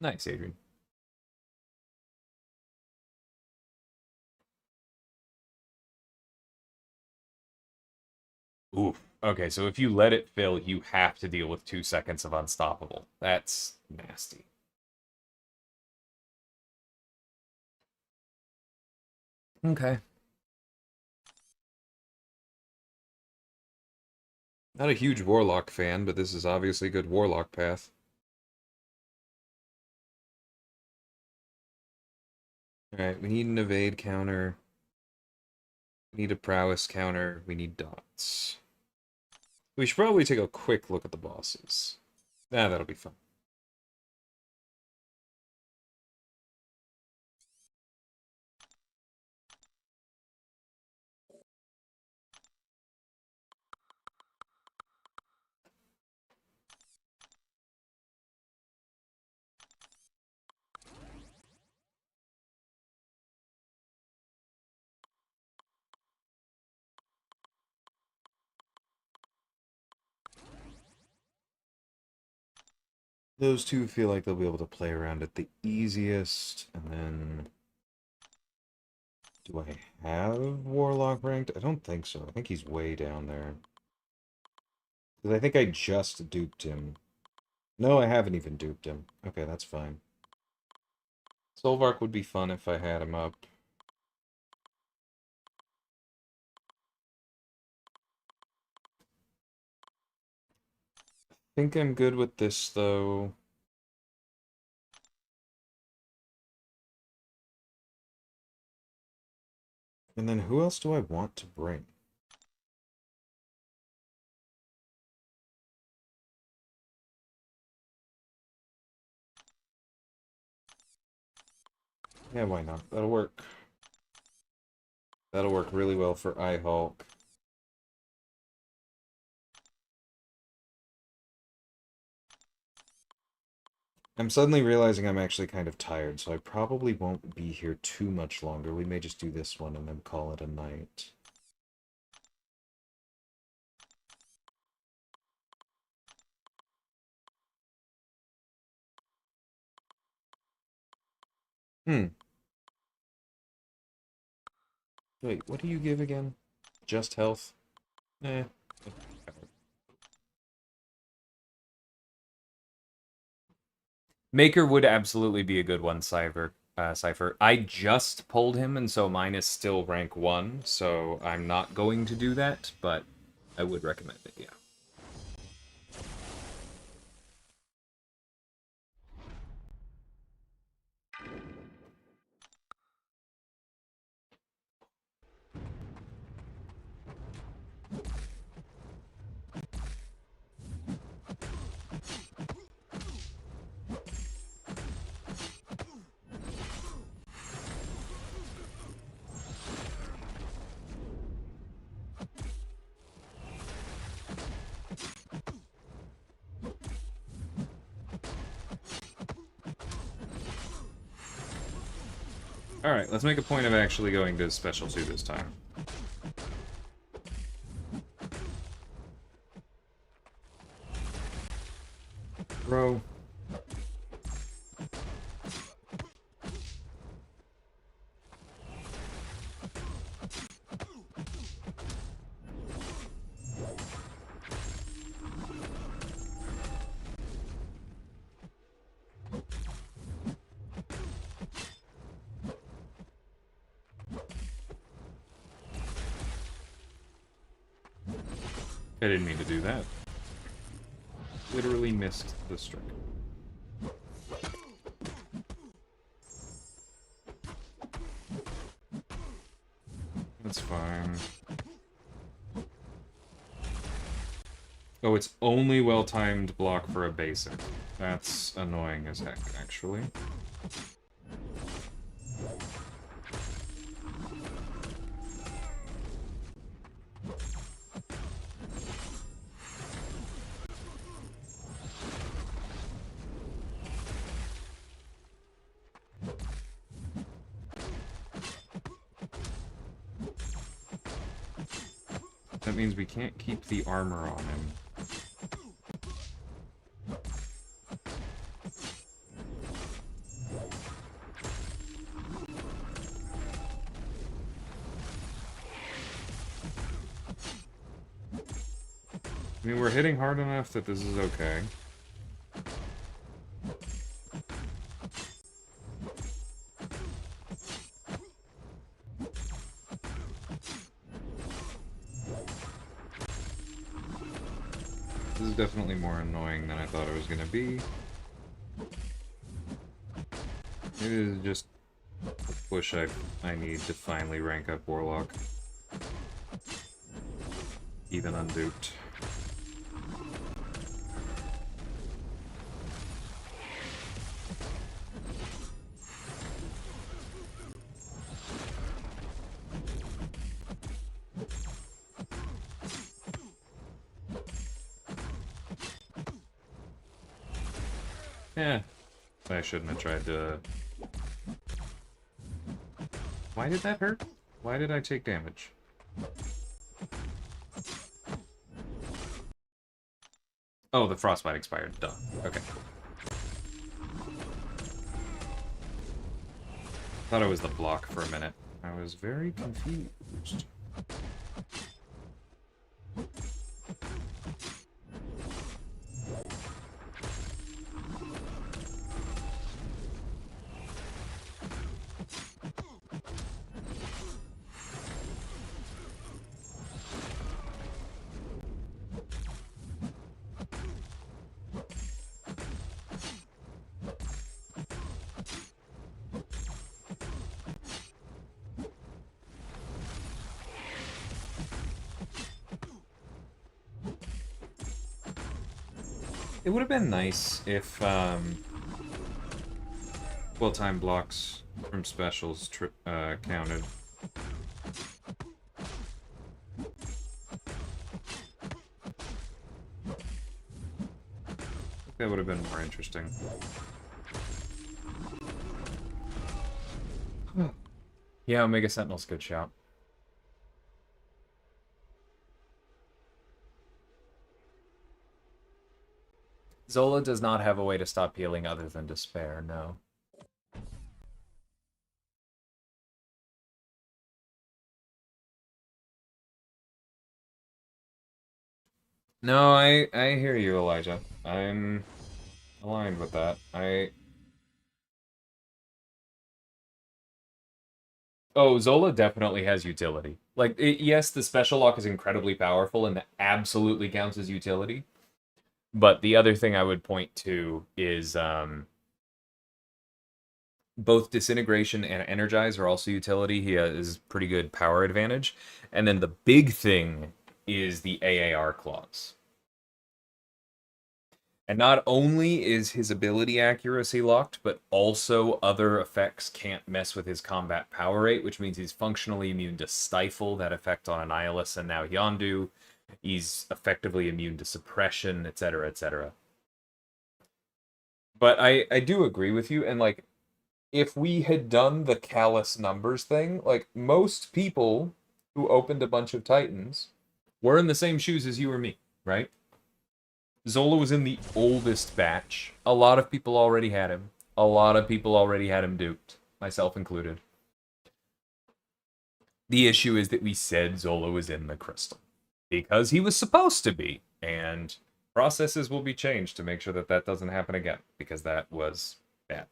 Nice, Adrian. Oof. Okay, so if you let it fill, you have to deal with 2 seconds of unstoppable. That's nasty. Okay. Not a huge Warlock fan, but this is obviously a good Warlock path. Alright, we need an evade counter. We need a prowess counter. We need dots. We should probably take a quick look at the bosses. Ah, that'll be fun. Those two feel like they'll be able to play around it the easiest, and then... Do I have Warlock ranked? I don't think so. I think he's way down there. Because I think I just duped him. No, I haven't even duped him. Okay, that's fine. Solvark would be fun if I had him up. I think I'm good with this, though. And then who else do I want to bring? Yeah, why not? That'll work. That'll work really well for iHulk. I'm suddenly realizing I'm actually kind of tired, so I probably won't be here too much longer. We may just do this one and then call it a night. Wait, what do you give again? Just health? Eh. Maker would absolutely be a good one, Cypher. I just pulled him, and so mine is still rank 1, so I'm not going to do that, but I would recommend it, yeah. Alright, let's make a point of actually going to Special 2 this time. Bro. I didn't mean to do that. Literally missed the strike. That's fine. Oh, it's only well-timed block for a basic. That's annoying as heck, actually. That means we can't keep the armor on him. I mean, we're hitting hard enough that this is okay. This is definitely more annoying than I thought it was going to be. Maybe this is just a push I need to finally rank up Warlock. Even unduped. Yeah, I shouldn't have tried to... Why did that hurt? Why did I take damage? Oh, the frostbite expired. Duh. Okay, cool. Thought it was the block for a minute. I was very confused. It would have been nice if, well-timed blocks from specials counted. That would have been more interesting. Yeah, Omega Sentinel's a good shout. Zola does not have a way to stop healing other than despair, no. No, I hear you, Elijah. I'm aligned with that. Oh, Zola definitely has utility. Like, yes, the special lock is incredibly powerful, and that absolutely counts as utility. But the other thing I would point to is both Disintegration and Energize are also utility. He has pretty good power advantage. And then the big thing is the AAR clause. And not only is his ability accuracy locked, but also other effects can't mess with his combat power rate, which means he's functionally immune to Stifle, that effect on Annihilus and now Yondu. He's effectively immune to Suppression, etc., etc. But I do agree with you, and like, if we had done the Callus numbers thing, like, most people who opened a bunch of Titans were in the same shoes as you or me, right? Zola was in the oldest batch. A lot of people already had him. A lot of people already had him duped, myself included. The issue is that we said Zola was in the crystal because he was supposed to be, and processes will be changed to make sure that that doesn't happen again, because that was bad.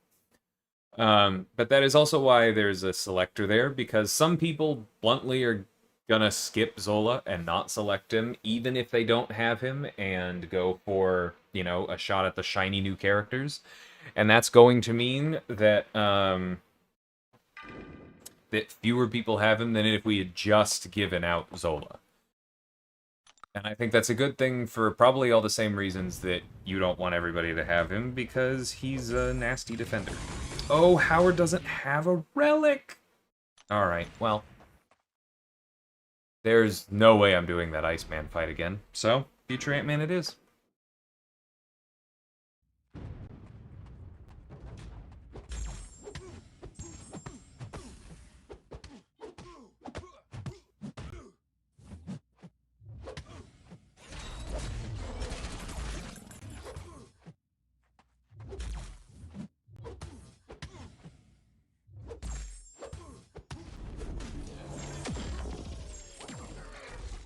But that is also why there's a selector there, because some people bluntly are gonna skip Zola and not select him, even if they don't have him, and go for, you know, a shot at the shiny new characters. And that's going to mean that that fewer people have him than if we had just given out Zola. And I think that's a good thing for probably all the same reasons that you don't want everybody to have him, because he's a nasty defender. Oh, Howard doesn't have a relic! Alright, well, there's no way I'm doing that Iceman fight again. So, future Ant-Man it is.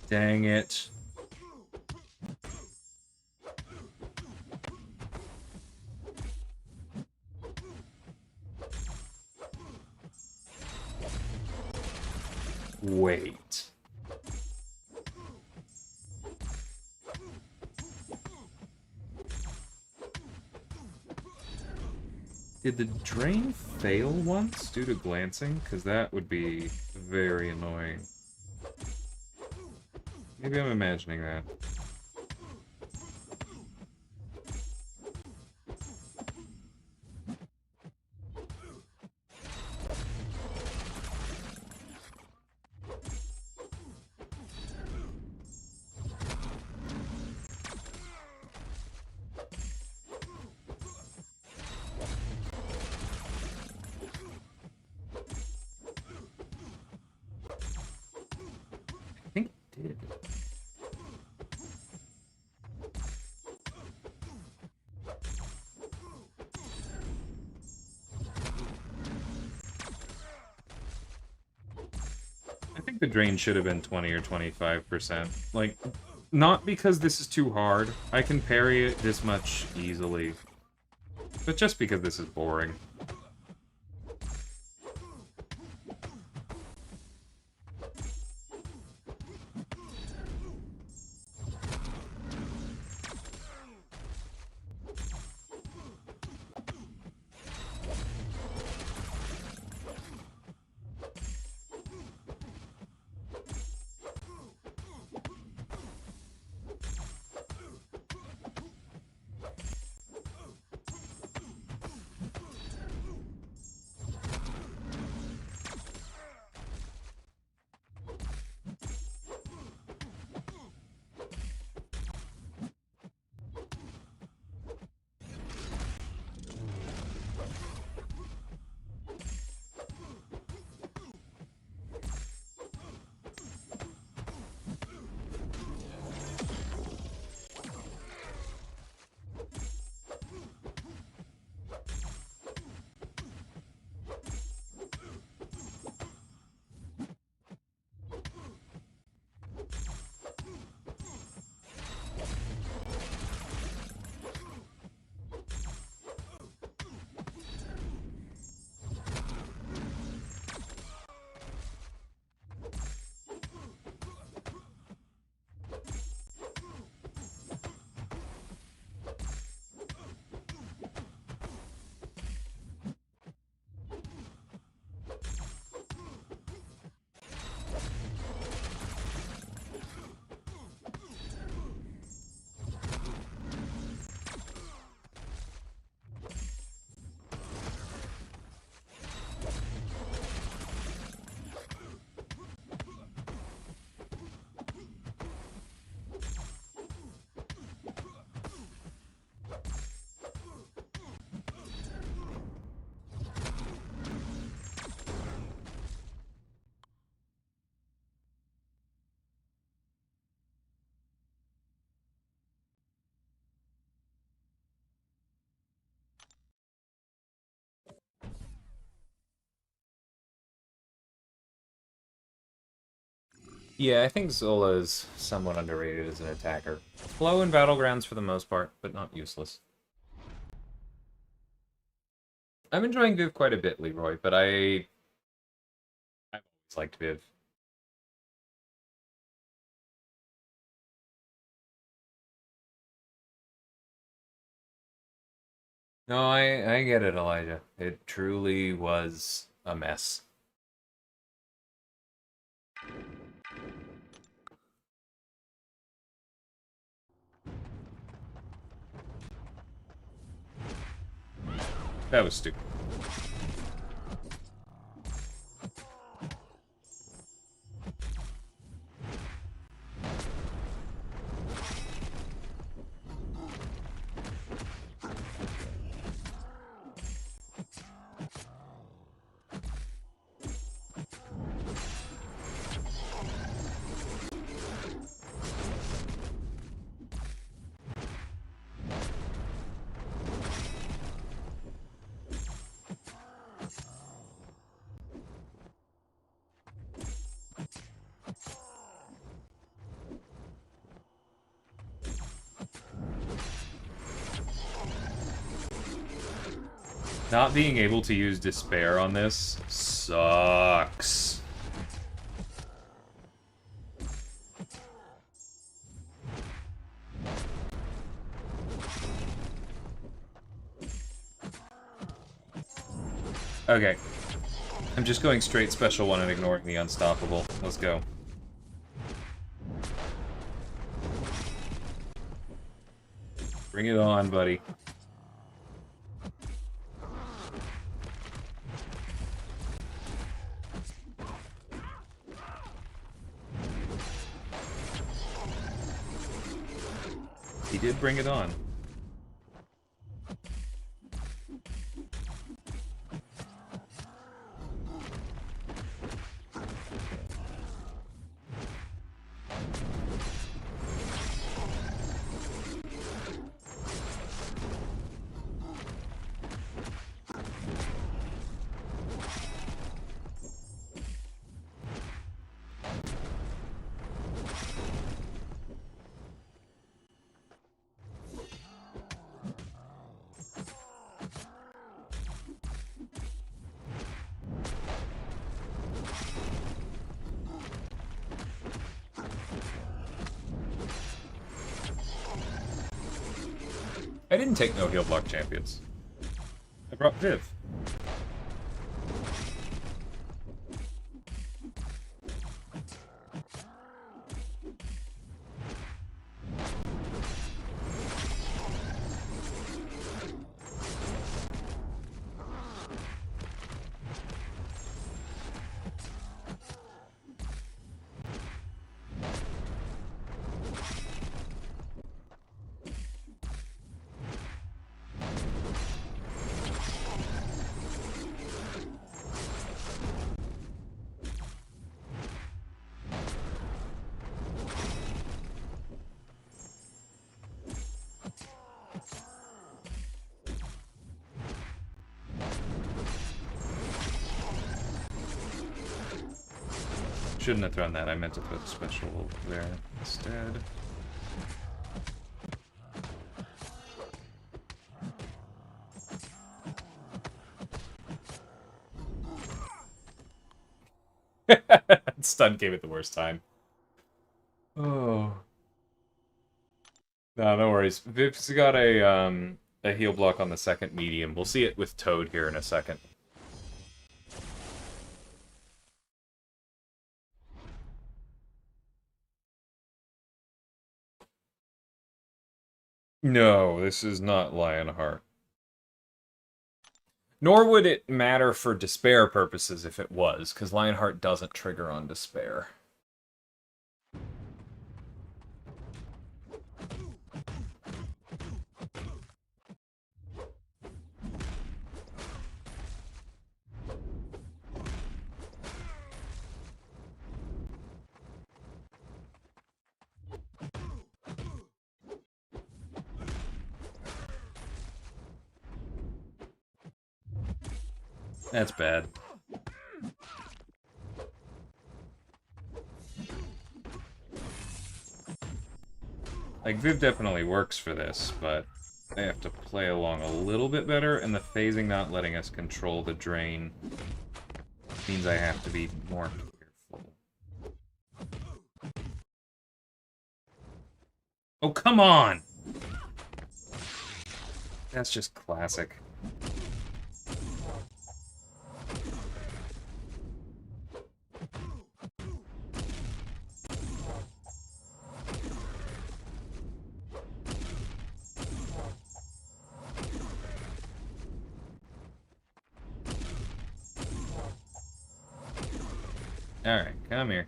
Dang it. Wait. Did the drain fail once due to glancing? Because that would be very annoying. Maybe I'm imagining that. I think it did. I think the drain should have been 20 or 25%. Like, not because this is too hard. I can parry it this much easily. But just because this is boring. Yeah, I think Zola's somewhat underrated as an attacker. Slow in Battlegrounds for the most part, but not useless. I'm enjoying Viv quite a bit, Leroy, but I've always liked Viv. No, I get it, Elijah. It truly was a mess. That was stupid. Not being able to use Despair on this sucks. Okay. I'm just going straight special one and ignoring the unstoppable. Let's go. Bring it on, buddy. He did bring it on. I didn't take no heal block champions. I brought Viv. Shouldn't have thrown that. I meant to put special there instead. Stun came at the worst time. Oh. No worries. Viv's got a heal block on the second medium. We'll see it with Toad here in a second. No, this is not Lionheart. Nor would it matter for despair purposes if it was, because Lionheart doesn't trigger on despair. That's bad. Like, Viv definitely works for this, but I have to play along a little bit better, and the phasing not letting us control the drain means I have to be more careful. Oh, come on! That's just classic. Alright, come here.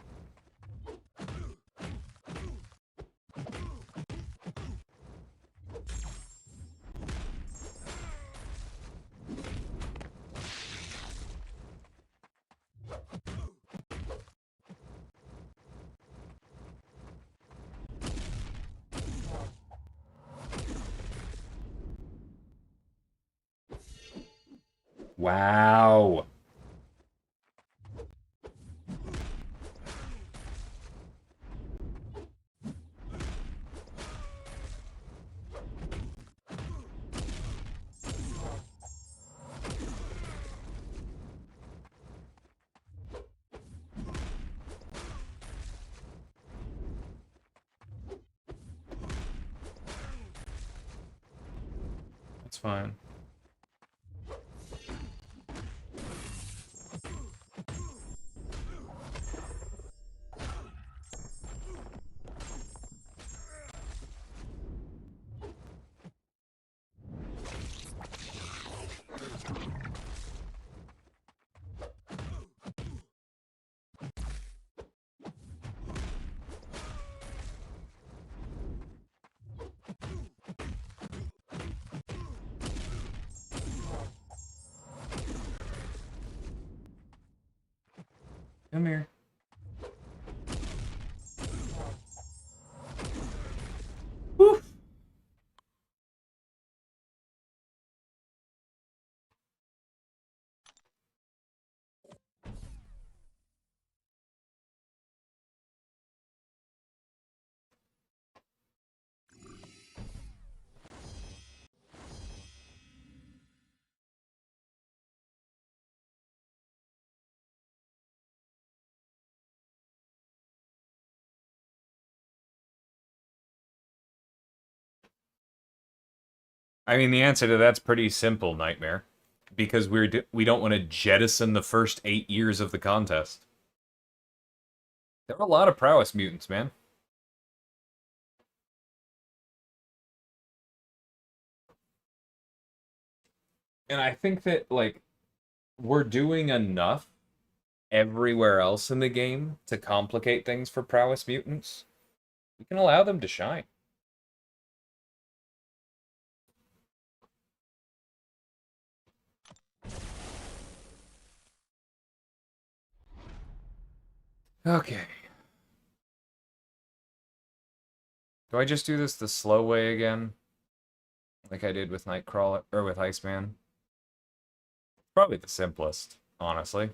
Wow. That's fine. Come here. Woo! I mean, the answer to that's pretty simple, Nightmare. Because we don't want to jettison the first 8 years of the contest. There are a lot of prowess mutants, man. And I think that, like, we're doing enough everywhere else in the game to complicate things for prowess mutants. We can allow them to shine. Okay. Do I just do this the slow way again? Like I did with Nightcrawler, or with Iceman? Probably the simplest, honestly.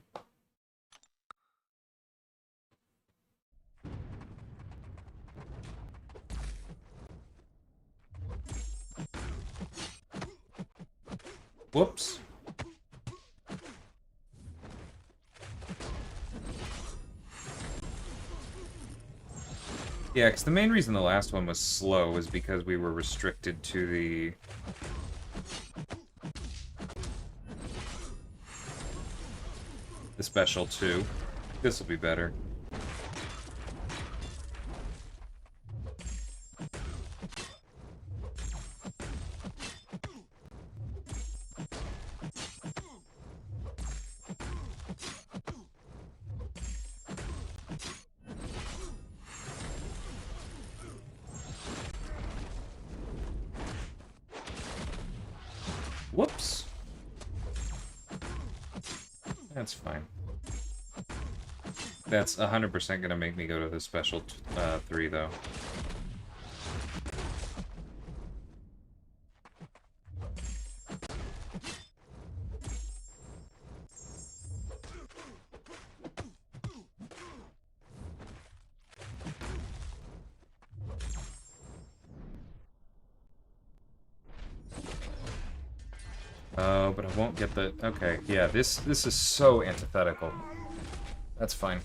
Whoops. Yeah, because the main reason the last one was slow was because we were restricted to the special 2. This will be better. Whoops. That's fine. That's 100% gonna make me go to the special 3, though. Oh, but I won't get the... Okay, yeah, this is so antithetical. That's fine.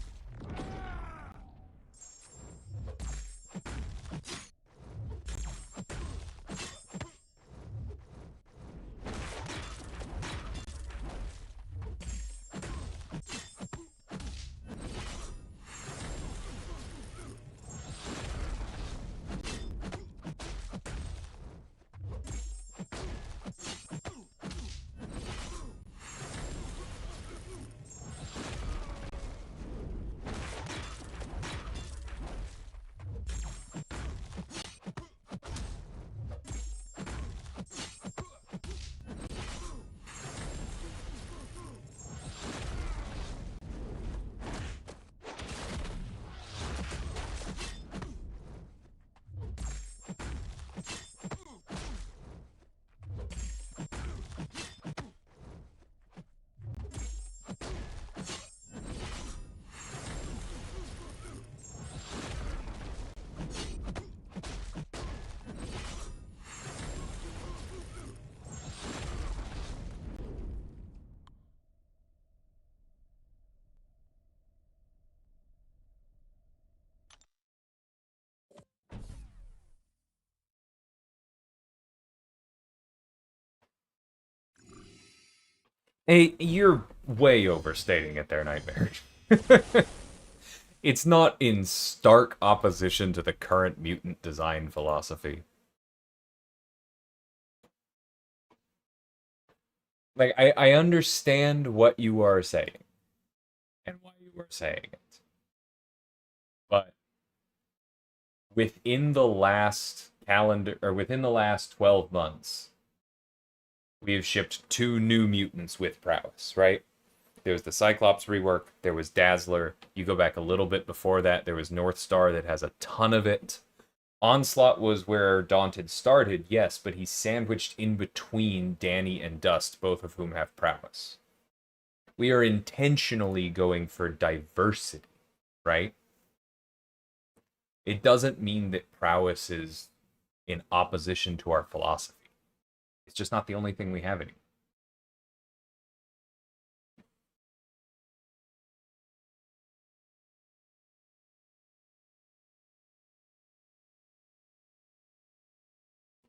Hey, you're way overstating it there, Nightmare. It's not in stark opposition to the current mutant design philosophy. Like, I understand what you are saying. And why you are saying it. But within the last calendar, or within the last 12 months, we have shipped 2 new mutants with prowess, right? There was the Cyclops rework. There was Dazzler. You go back a little bit before that, there was North Star that has a ton of it. Onslaught was where Daunted started, yes, but he's sandwiched in between Danny and Dust, both of whom have prowess. We are intentionally going for diversity, right? It doesn't mean that prowess is in opposition to our philosophy. It's just not the only thing we have anymore.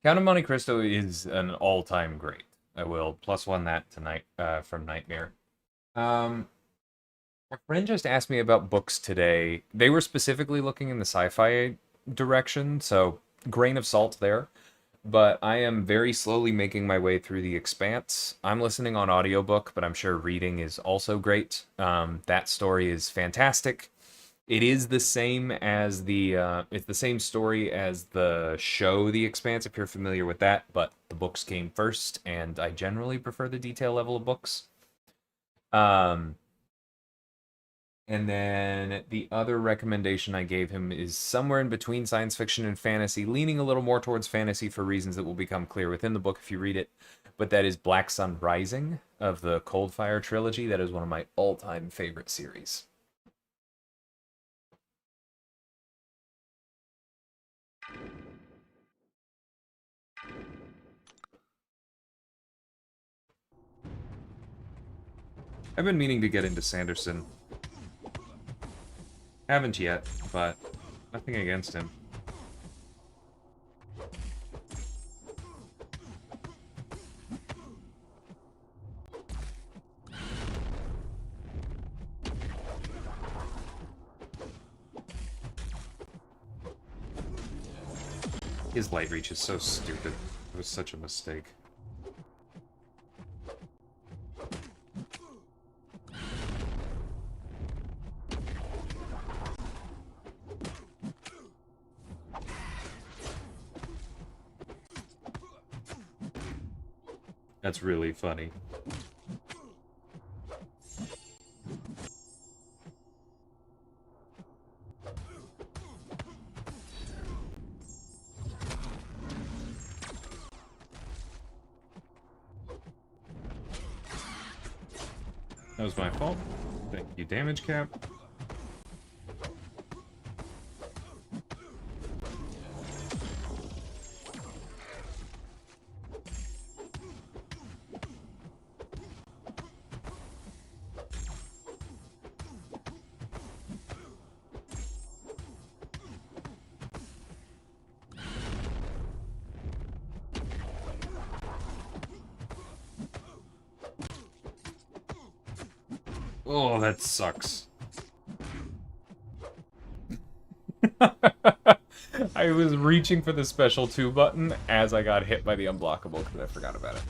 Count of Monte Cristo is an all-time great. I will +1 that tonight from Nightmare. A friend just asked me about books today. They were specifically looking in the sci-fi direction, so grain of salt there. But I am very slowly making my way through The Expanse. I'm listening on audiobook, but I'm sure reading is also great. That story is fantastic. It is the same as it's the same story as the show The Expanse, if you're familiar with that, but the books came first, and I generally prefer the detail level of books. And then the other recommendation I gave him is somewhere in between science fiction and fantasy, leaning a little more towards fantasy for reasons that will become clear within the book if you read it. But that is Black Sun Rising of the Coldfire trilogy. That is one of my all-time favorite series. I've been meaning to get into Sanderson. Haven't yet, but nothing against him. His light reach is so stupid. It was such a mistake. That's really funny. That was my fault. Thank you, damage cap. Oh, that sucks. I was reaching for the special 2 button as I got hit by the unblockable because I forgot about it.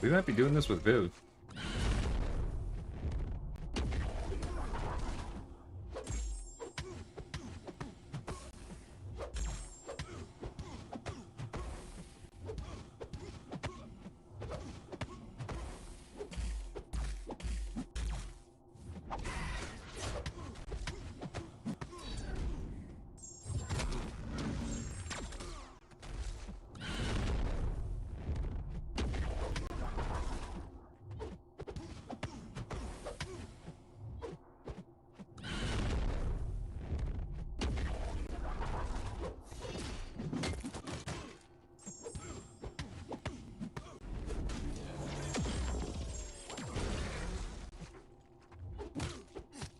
We might be doing this with Viv.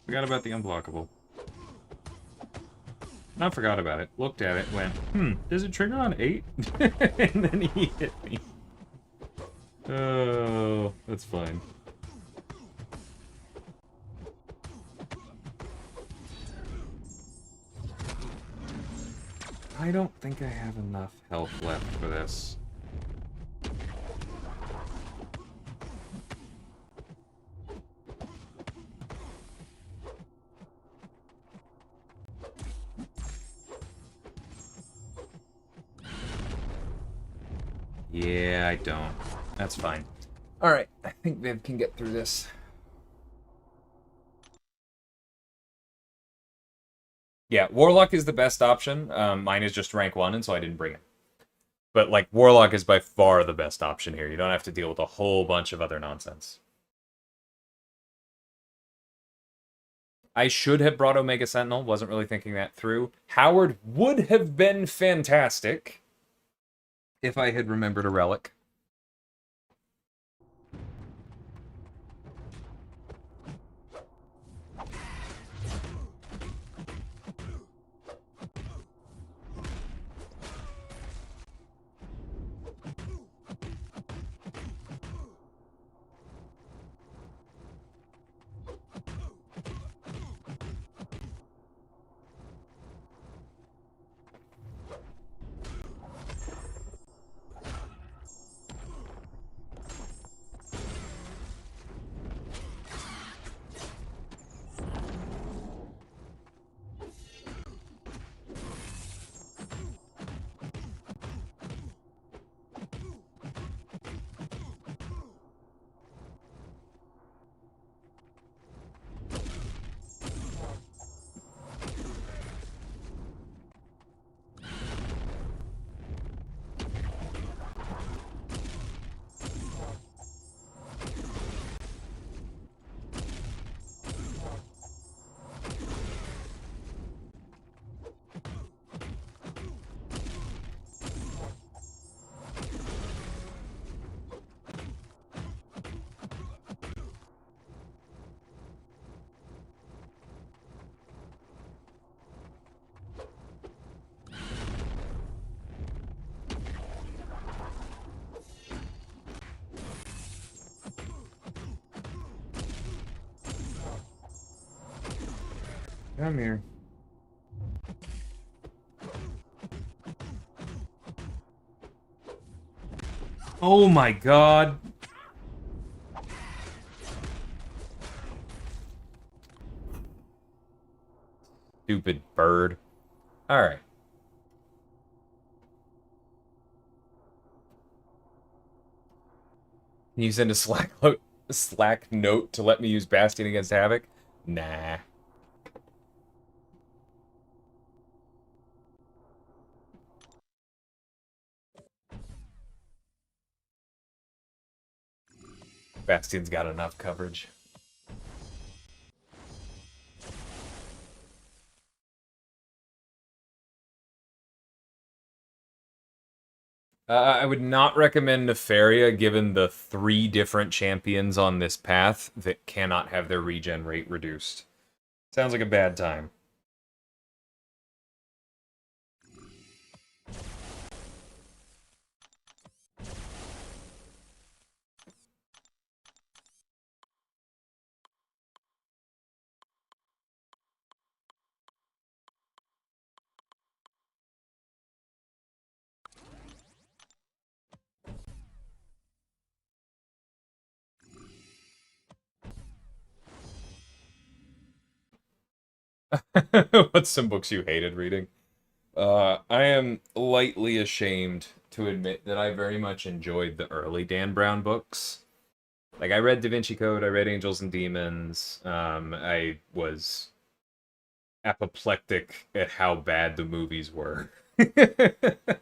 Forgot about the unblockable. Not forgot about it. Looked at it, went, does it trigger on 8? And then he hit me. Oh, that's fine. I don't think I have enough health left for this. Yeah, I don't. That's fine. Alright, I think Viv can get through this. Yeah, Warlock is the best option. Mine is just rank 1, and so I didn't bring it. But, like, Warlock is by far the best option here. You don't have to deal with a whole bunch of other nonsense. I should have brought Omega Sentinel. Wasn't really thinking that through. Howard would have been fantastic if I had remembered a relic. Come here. Oh my god. Stupid bird. Alright. Can you send a Slack note to let me use Bastion against Havoc? Nah. Bastion's got enough coverage. I would not recommend Nefaria given the 3 different champions on this path that cannot have their regen rate reduced. Sounds like a bad time. What's some books you hated reading? I am lightly ashamed to admit that I very much enjoyed the early Dan Brown books. Like, I read Da Vinci Code, I read Angels and Demons. I was apoplectic at how bad the movies were. What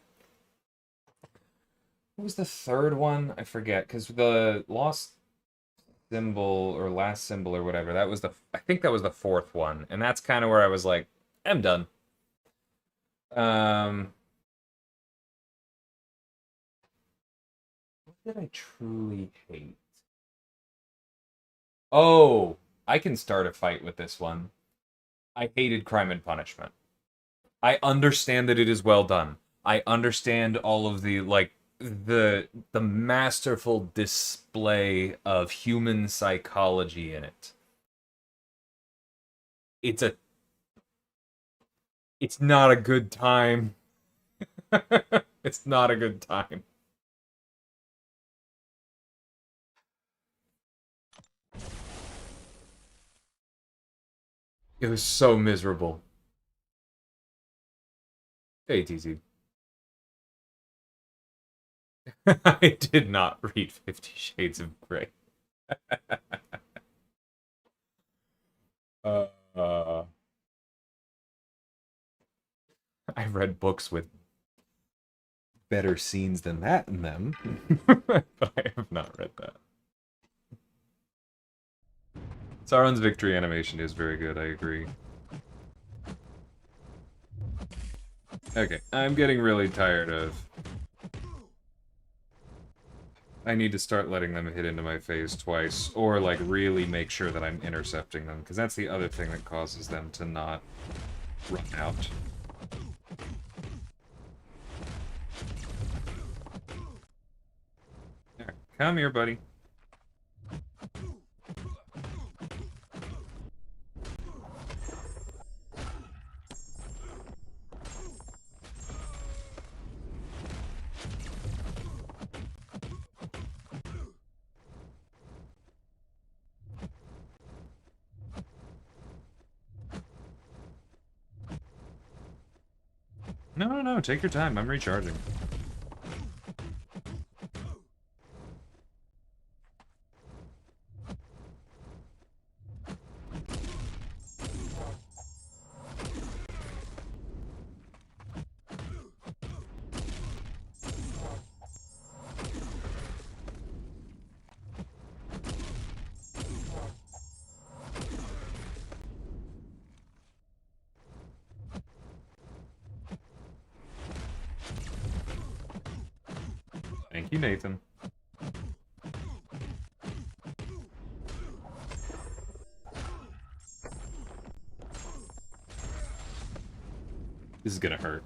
was the third one? I forget, because the Lost Symbol or Last Symbol or whatever, that was I think that was the fourth one, and that's kind of where I was like, I'm done. What did I truly hate? Oh, I can start a fight with this one. I hated Crime and Punishment. I understand that it is well done. I understand all of the the masterful display of human psychology in it. It's not a good time. It's not a good time. It was so miserable. Hey, TT. I did not read 50 Shades of Grey. uh, uh, I read books with better scenes than that in them, but I have not read that. Sauron's victory animation is very good, I agree. Okay, I'm getting really tired of... I need to start letting them hit into my face twice, or like really make sure that I'm intercepting them, because that's the other thing that causes them to not run out. There, come here, buddy. No, take your time. I'm recharging. Thank you, Nathan. This is gonna hurt.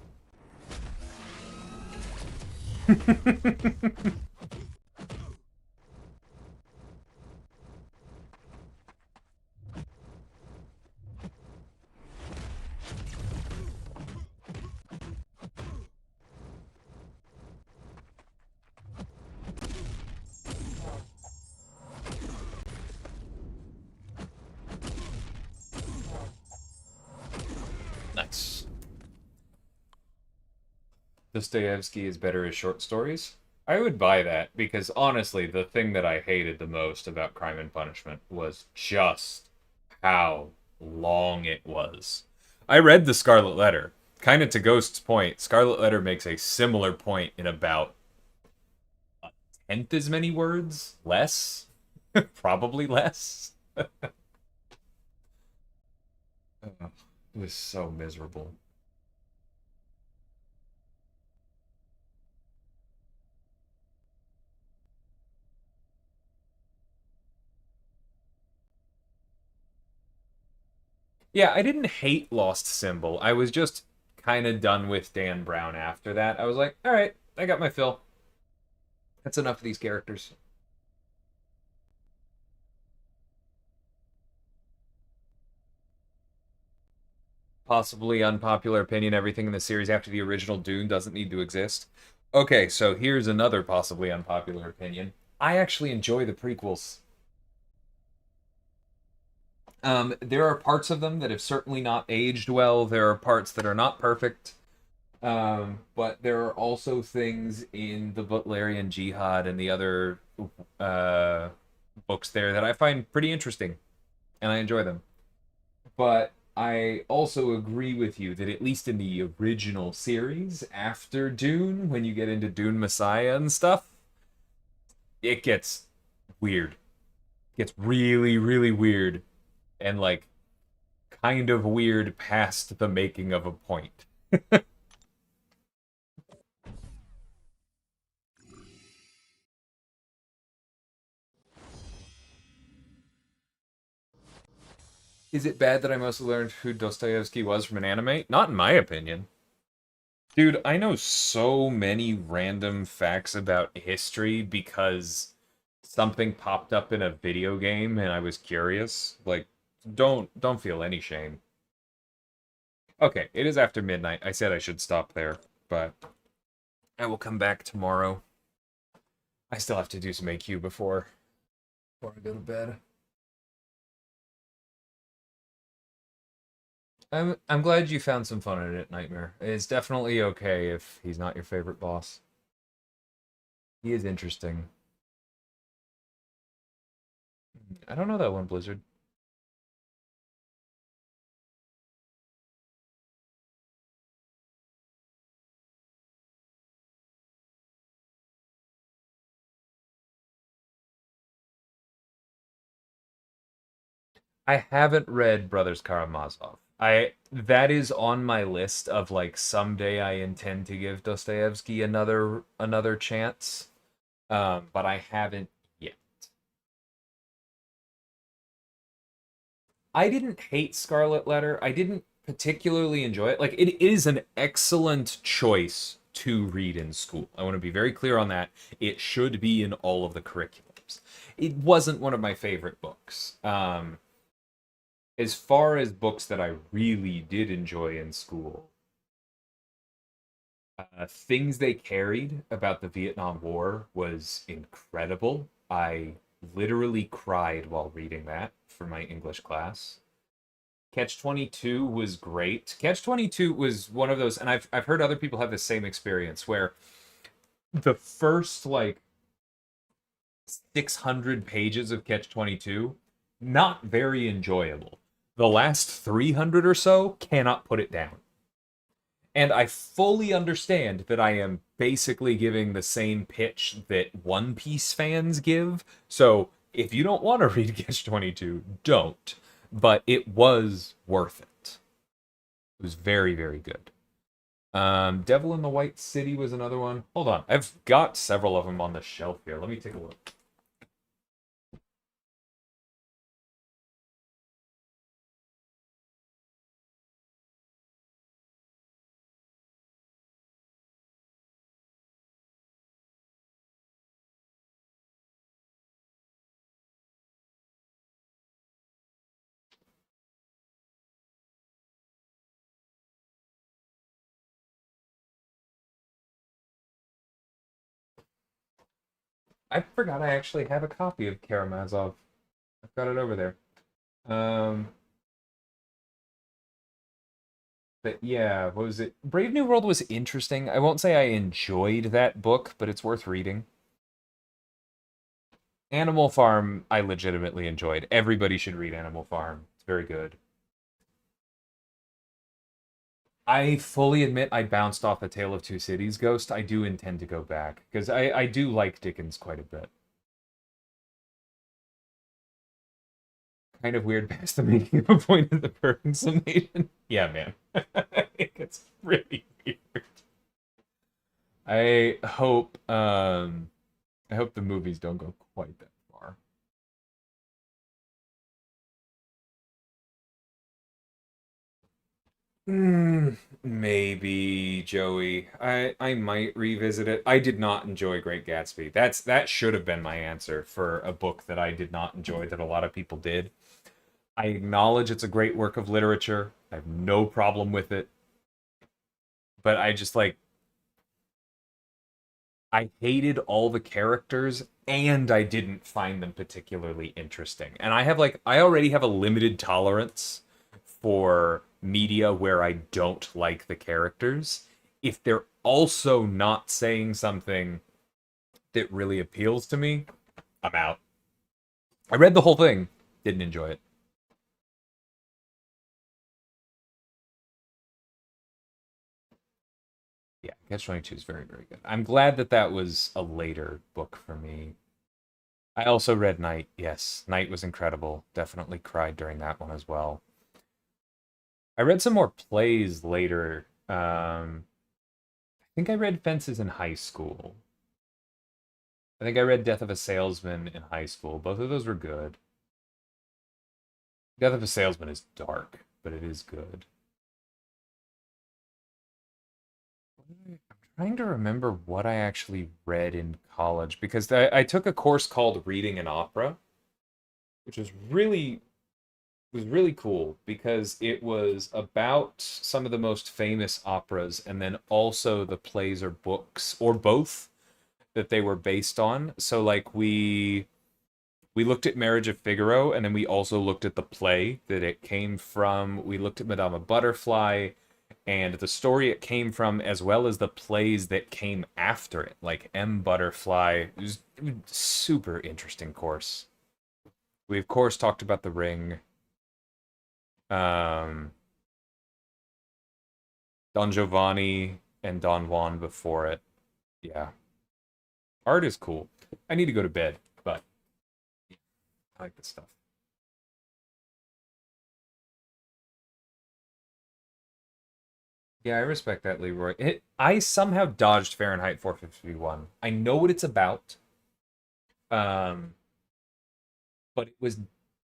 Nice. Dostoevsky is better as short stories? I would buy that, because honestly, the thing that I hated the most about Crime and Punishment was just how long it was. I read The Scarlet Letter. Kind of to Ghost's point, Scarlet Letter makes a similar point in about a tenth as many words? Less? Probably less. It was so miserable. Yeah, I didn't hate Lost Symbol. I was just kind of done with Dan Brown after that. I was like, all right, I got my fill. That's enough of these characters. Possibly unpopular opinion, everything in the series after the original Dune doesn't need to exist. Okay, so here's another possibly unpopular opinion. I actually enjoy the prequels. There are parts of them that have certainly not aged well. There are parts that are not perfect. But there are also things in the Butlerian Jihad and the other uh, books there that I find pretty interesting, and I enjoy them. But I also agree with you that at least in the original series, after Dune, when you get into Dune Messiah and stuff, it gets weird. It gets really, really weird. And like kind of weird past the making of a point. Is it bad that I mostly learned who Dostoevsky was from an anime? Not in my opinion. Dude, I know so many random facts about history because something popped up in a video game and I was curious. Like, don't feel any shame. Okay, it is after midnight. I said I should stop there, but I will come back tomorrow. I still have to do some AQ before I go to bed. I'm glad you found some fun in it, Nightmare. It's definitely okay if he's not your favorite boss. He is interesting. I don't know that one, Blizzard. I haven't read Brothers Karamazov. I that is on my list of like someday I intend to give Dostoevsky another chance. But I haven't yet. I didn't hate Scarlet Letter. I didn't particularly enjoy it. Like it is an excellent choice to read in school. I want to be very clear on that. It should be in all of the curriculums. It wasn't one of my favorite books. As far as books that I really did enjoy in school, things they carried about the Vietnam War was incredible. I literally cried while reading that for my English class. Catch 22 was great. Catch 22 was one of those, and I've heard other people have the same experience where the first like 600 pages of Catch 22 not very enjoyable. The last 300 or so cannot put it down. And I fully understand that I am basically giving the same pitch that One Piece fans give. So if you don't want to read Catch 22, don't. But it was worth it. It was very, very good. Devil in the White City was another one. Hold on. I've got several of them on the shelf here. Let me take a look. I forgot I actually have a copy of Karamazov. I've got it over there. Um, but yeah, what was it? Brave New World was interesting. I won't say I enjoyed that book, but it's worth reading. Animal Farm, I legitimately enjoyed. Everybody should read Animal Farm. It's very good. I fully admit I bounced off A Tale of Two Cities Ghost. I do intend to go back because I do like Dickens quite a bit. Kind of weird past the making of a point of the perfect summation. Yeah, man. It's really weird. I hope I hope the movies don't go quite that far. Maybe Joey. I might revisit it. I did not enjoy Great Gatsby. That should have been my answer for a book that I did not enjoy that a lot of people did. I acknowledge it's a great work of literature. I have no problem with it. But I just like I hated all the characters and I didn't find them particularly interesting. And I already have a limited tolerance for media where I don't like the characters. If they're also not saying something that really appeals to me, I'm out. I read the whole thing, didn't enjoy it. Yeah, Catch 22 is very, very good. I'm glad that that was a later book for me. I also read Night. Yes, Night was incredible. Definitely cried during that one as well. I read some more plays later. I think I read Fences in high school. I think I read Death of a Salesman in high school. Both of those were good. Death of a Salesman is dark, but it is good. I'm trying to remember what I actually read in college because I took a course called Reading an Opera, which was really was really cool because it was about some of the most famous operas and then also the plays or books or both that they were based on. So like we looked at Marriage of Figaro and then we also looked at the play that it came from. We looked at Madame Butterfly and the story it came from as well as the plays that came after it, like M Butterfly. It was a super interesting course. We of course talked about The Ring. Um Don Giovanni and Don Juan before it. Yeah. Art is cool. I need to go to bed, but I like this stuff. Yeah, I respect that, Leroy. I somehow dodged Fahrenheit 451. I know what it's about, um, but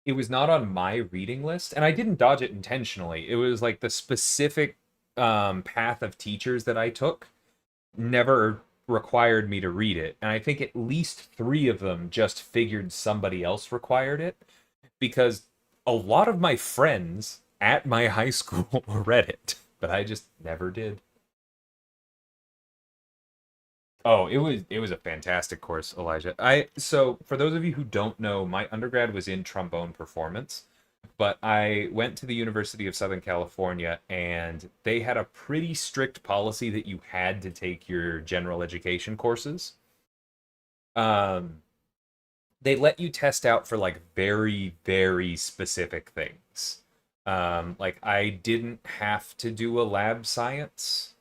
it was not on my reading list, and I didn't dodge it intentionally. It was like the specific path of teachers that I took never required me to read it, and I think at least three of them just figured somebody else required it because a lot of my friends at my high school read it, but I just never did. Oh, it was a fantastic course, Elijah. So for those of you who don't know, my undergrad was in trombone performance, but I went to the University of Southern California and they had a pretty strict policy that you had to take your general education courses. Um, they let you test out for like very, very specific things. Like I didn't have to do a lab science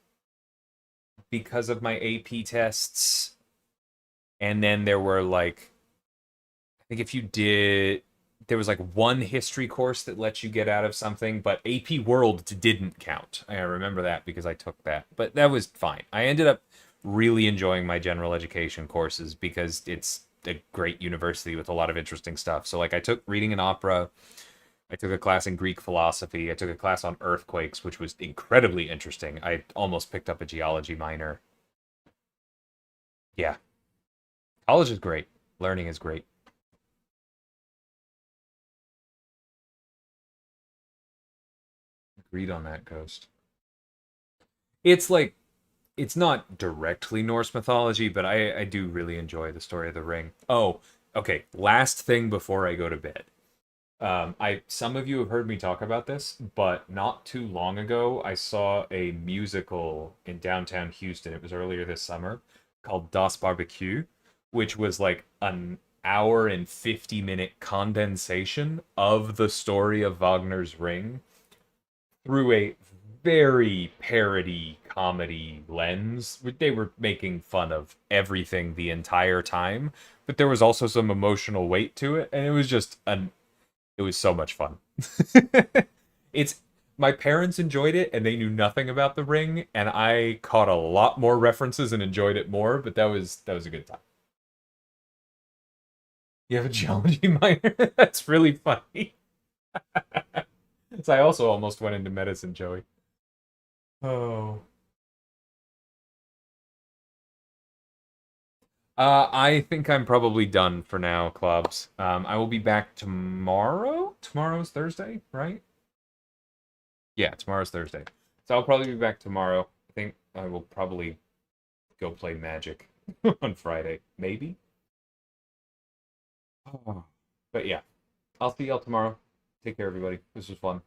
because of my AP tests. And then there were like, I think if you did, there was like one history course that lets you get out of something, but AP World didn't count. I remember that because I took that, but that was fine. I ended up really enjoying my general education courses because it's a great university with a lot of interesting stuff. So like I took reading and opera, I took a class in Greek philosophy, I took a class on earthquakes, which was incredibly interesting. I almost picked up a geology minor. Yeah, college is great. Learning is great. Agreed on that, Ghost. It's like it's not directly Norse mythology, but I do really enjoy the story of the ring. Oh, okay. Last thing before I go to bed. I Some of you have heard me talk about this, but not too long ago, I saw a musical in downtown Houston. It was earlier this summer called Das Barbecue, which was like an hour and 50-minute condensation of the story of Wagner's Ring through a very parody comedy lens. They were making fun of everything the entire time, but there was also some emotional weight to it, and it was so much fun. It's My parents enjoyed it and they knew nothing about the ring, and I caught a lot more references and enjoyed it more, but that was a good time. You have a geology minor? That's really funny. So I also almost went into medicine, Joey. Oh. I think I'm probably done for now, clubs. I will be back tomorrow. Tomorrow's Thursday, right? Yeah, tomorrow's Thursday. So I'll probably be back tomorrow. I think I will probably go play Magic on Friday, maybe. Oh. But yeah, I'll see y'all tomorrow. Take care, everybody. This was fun.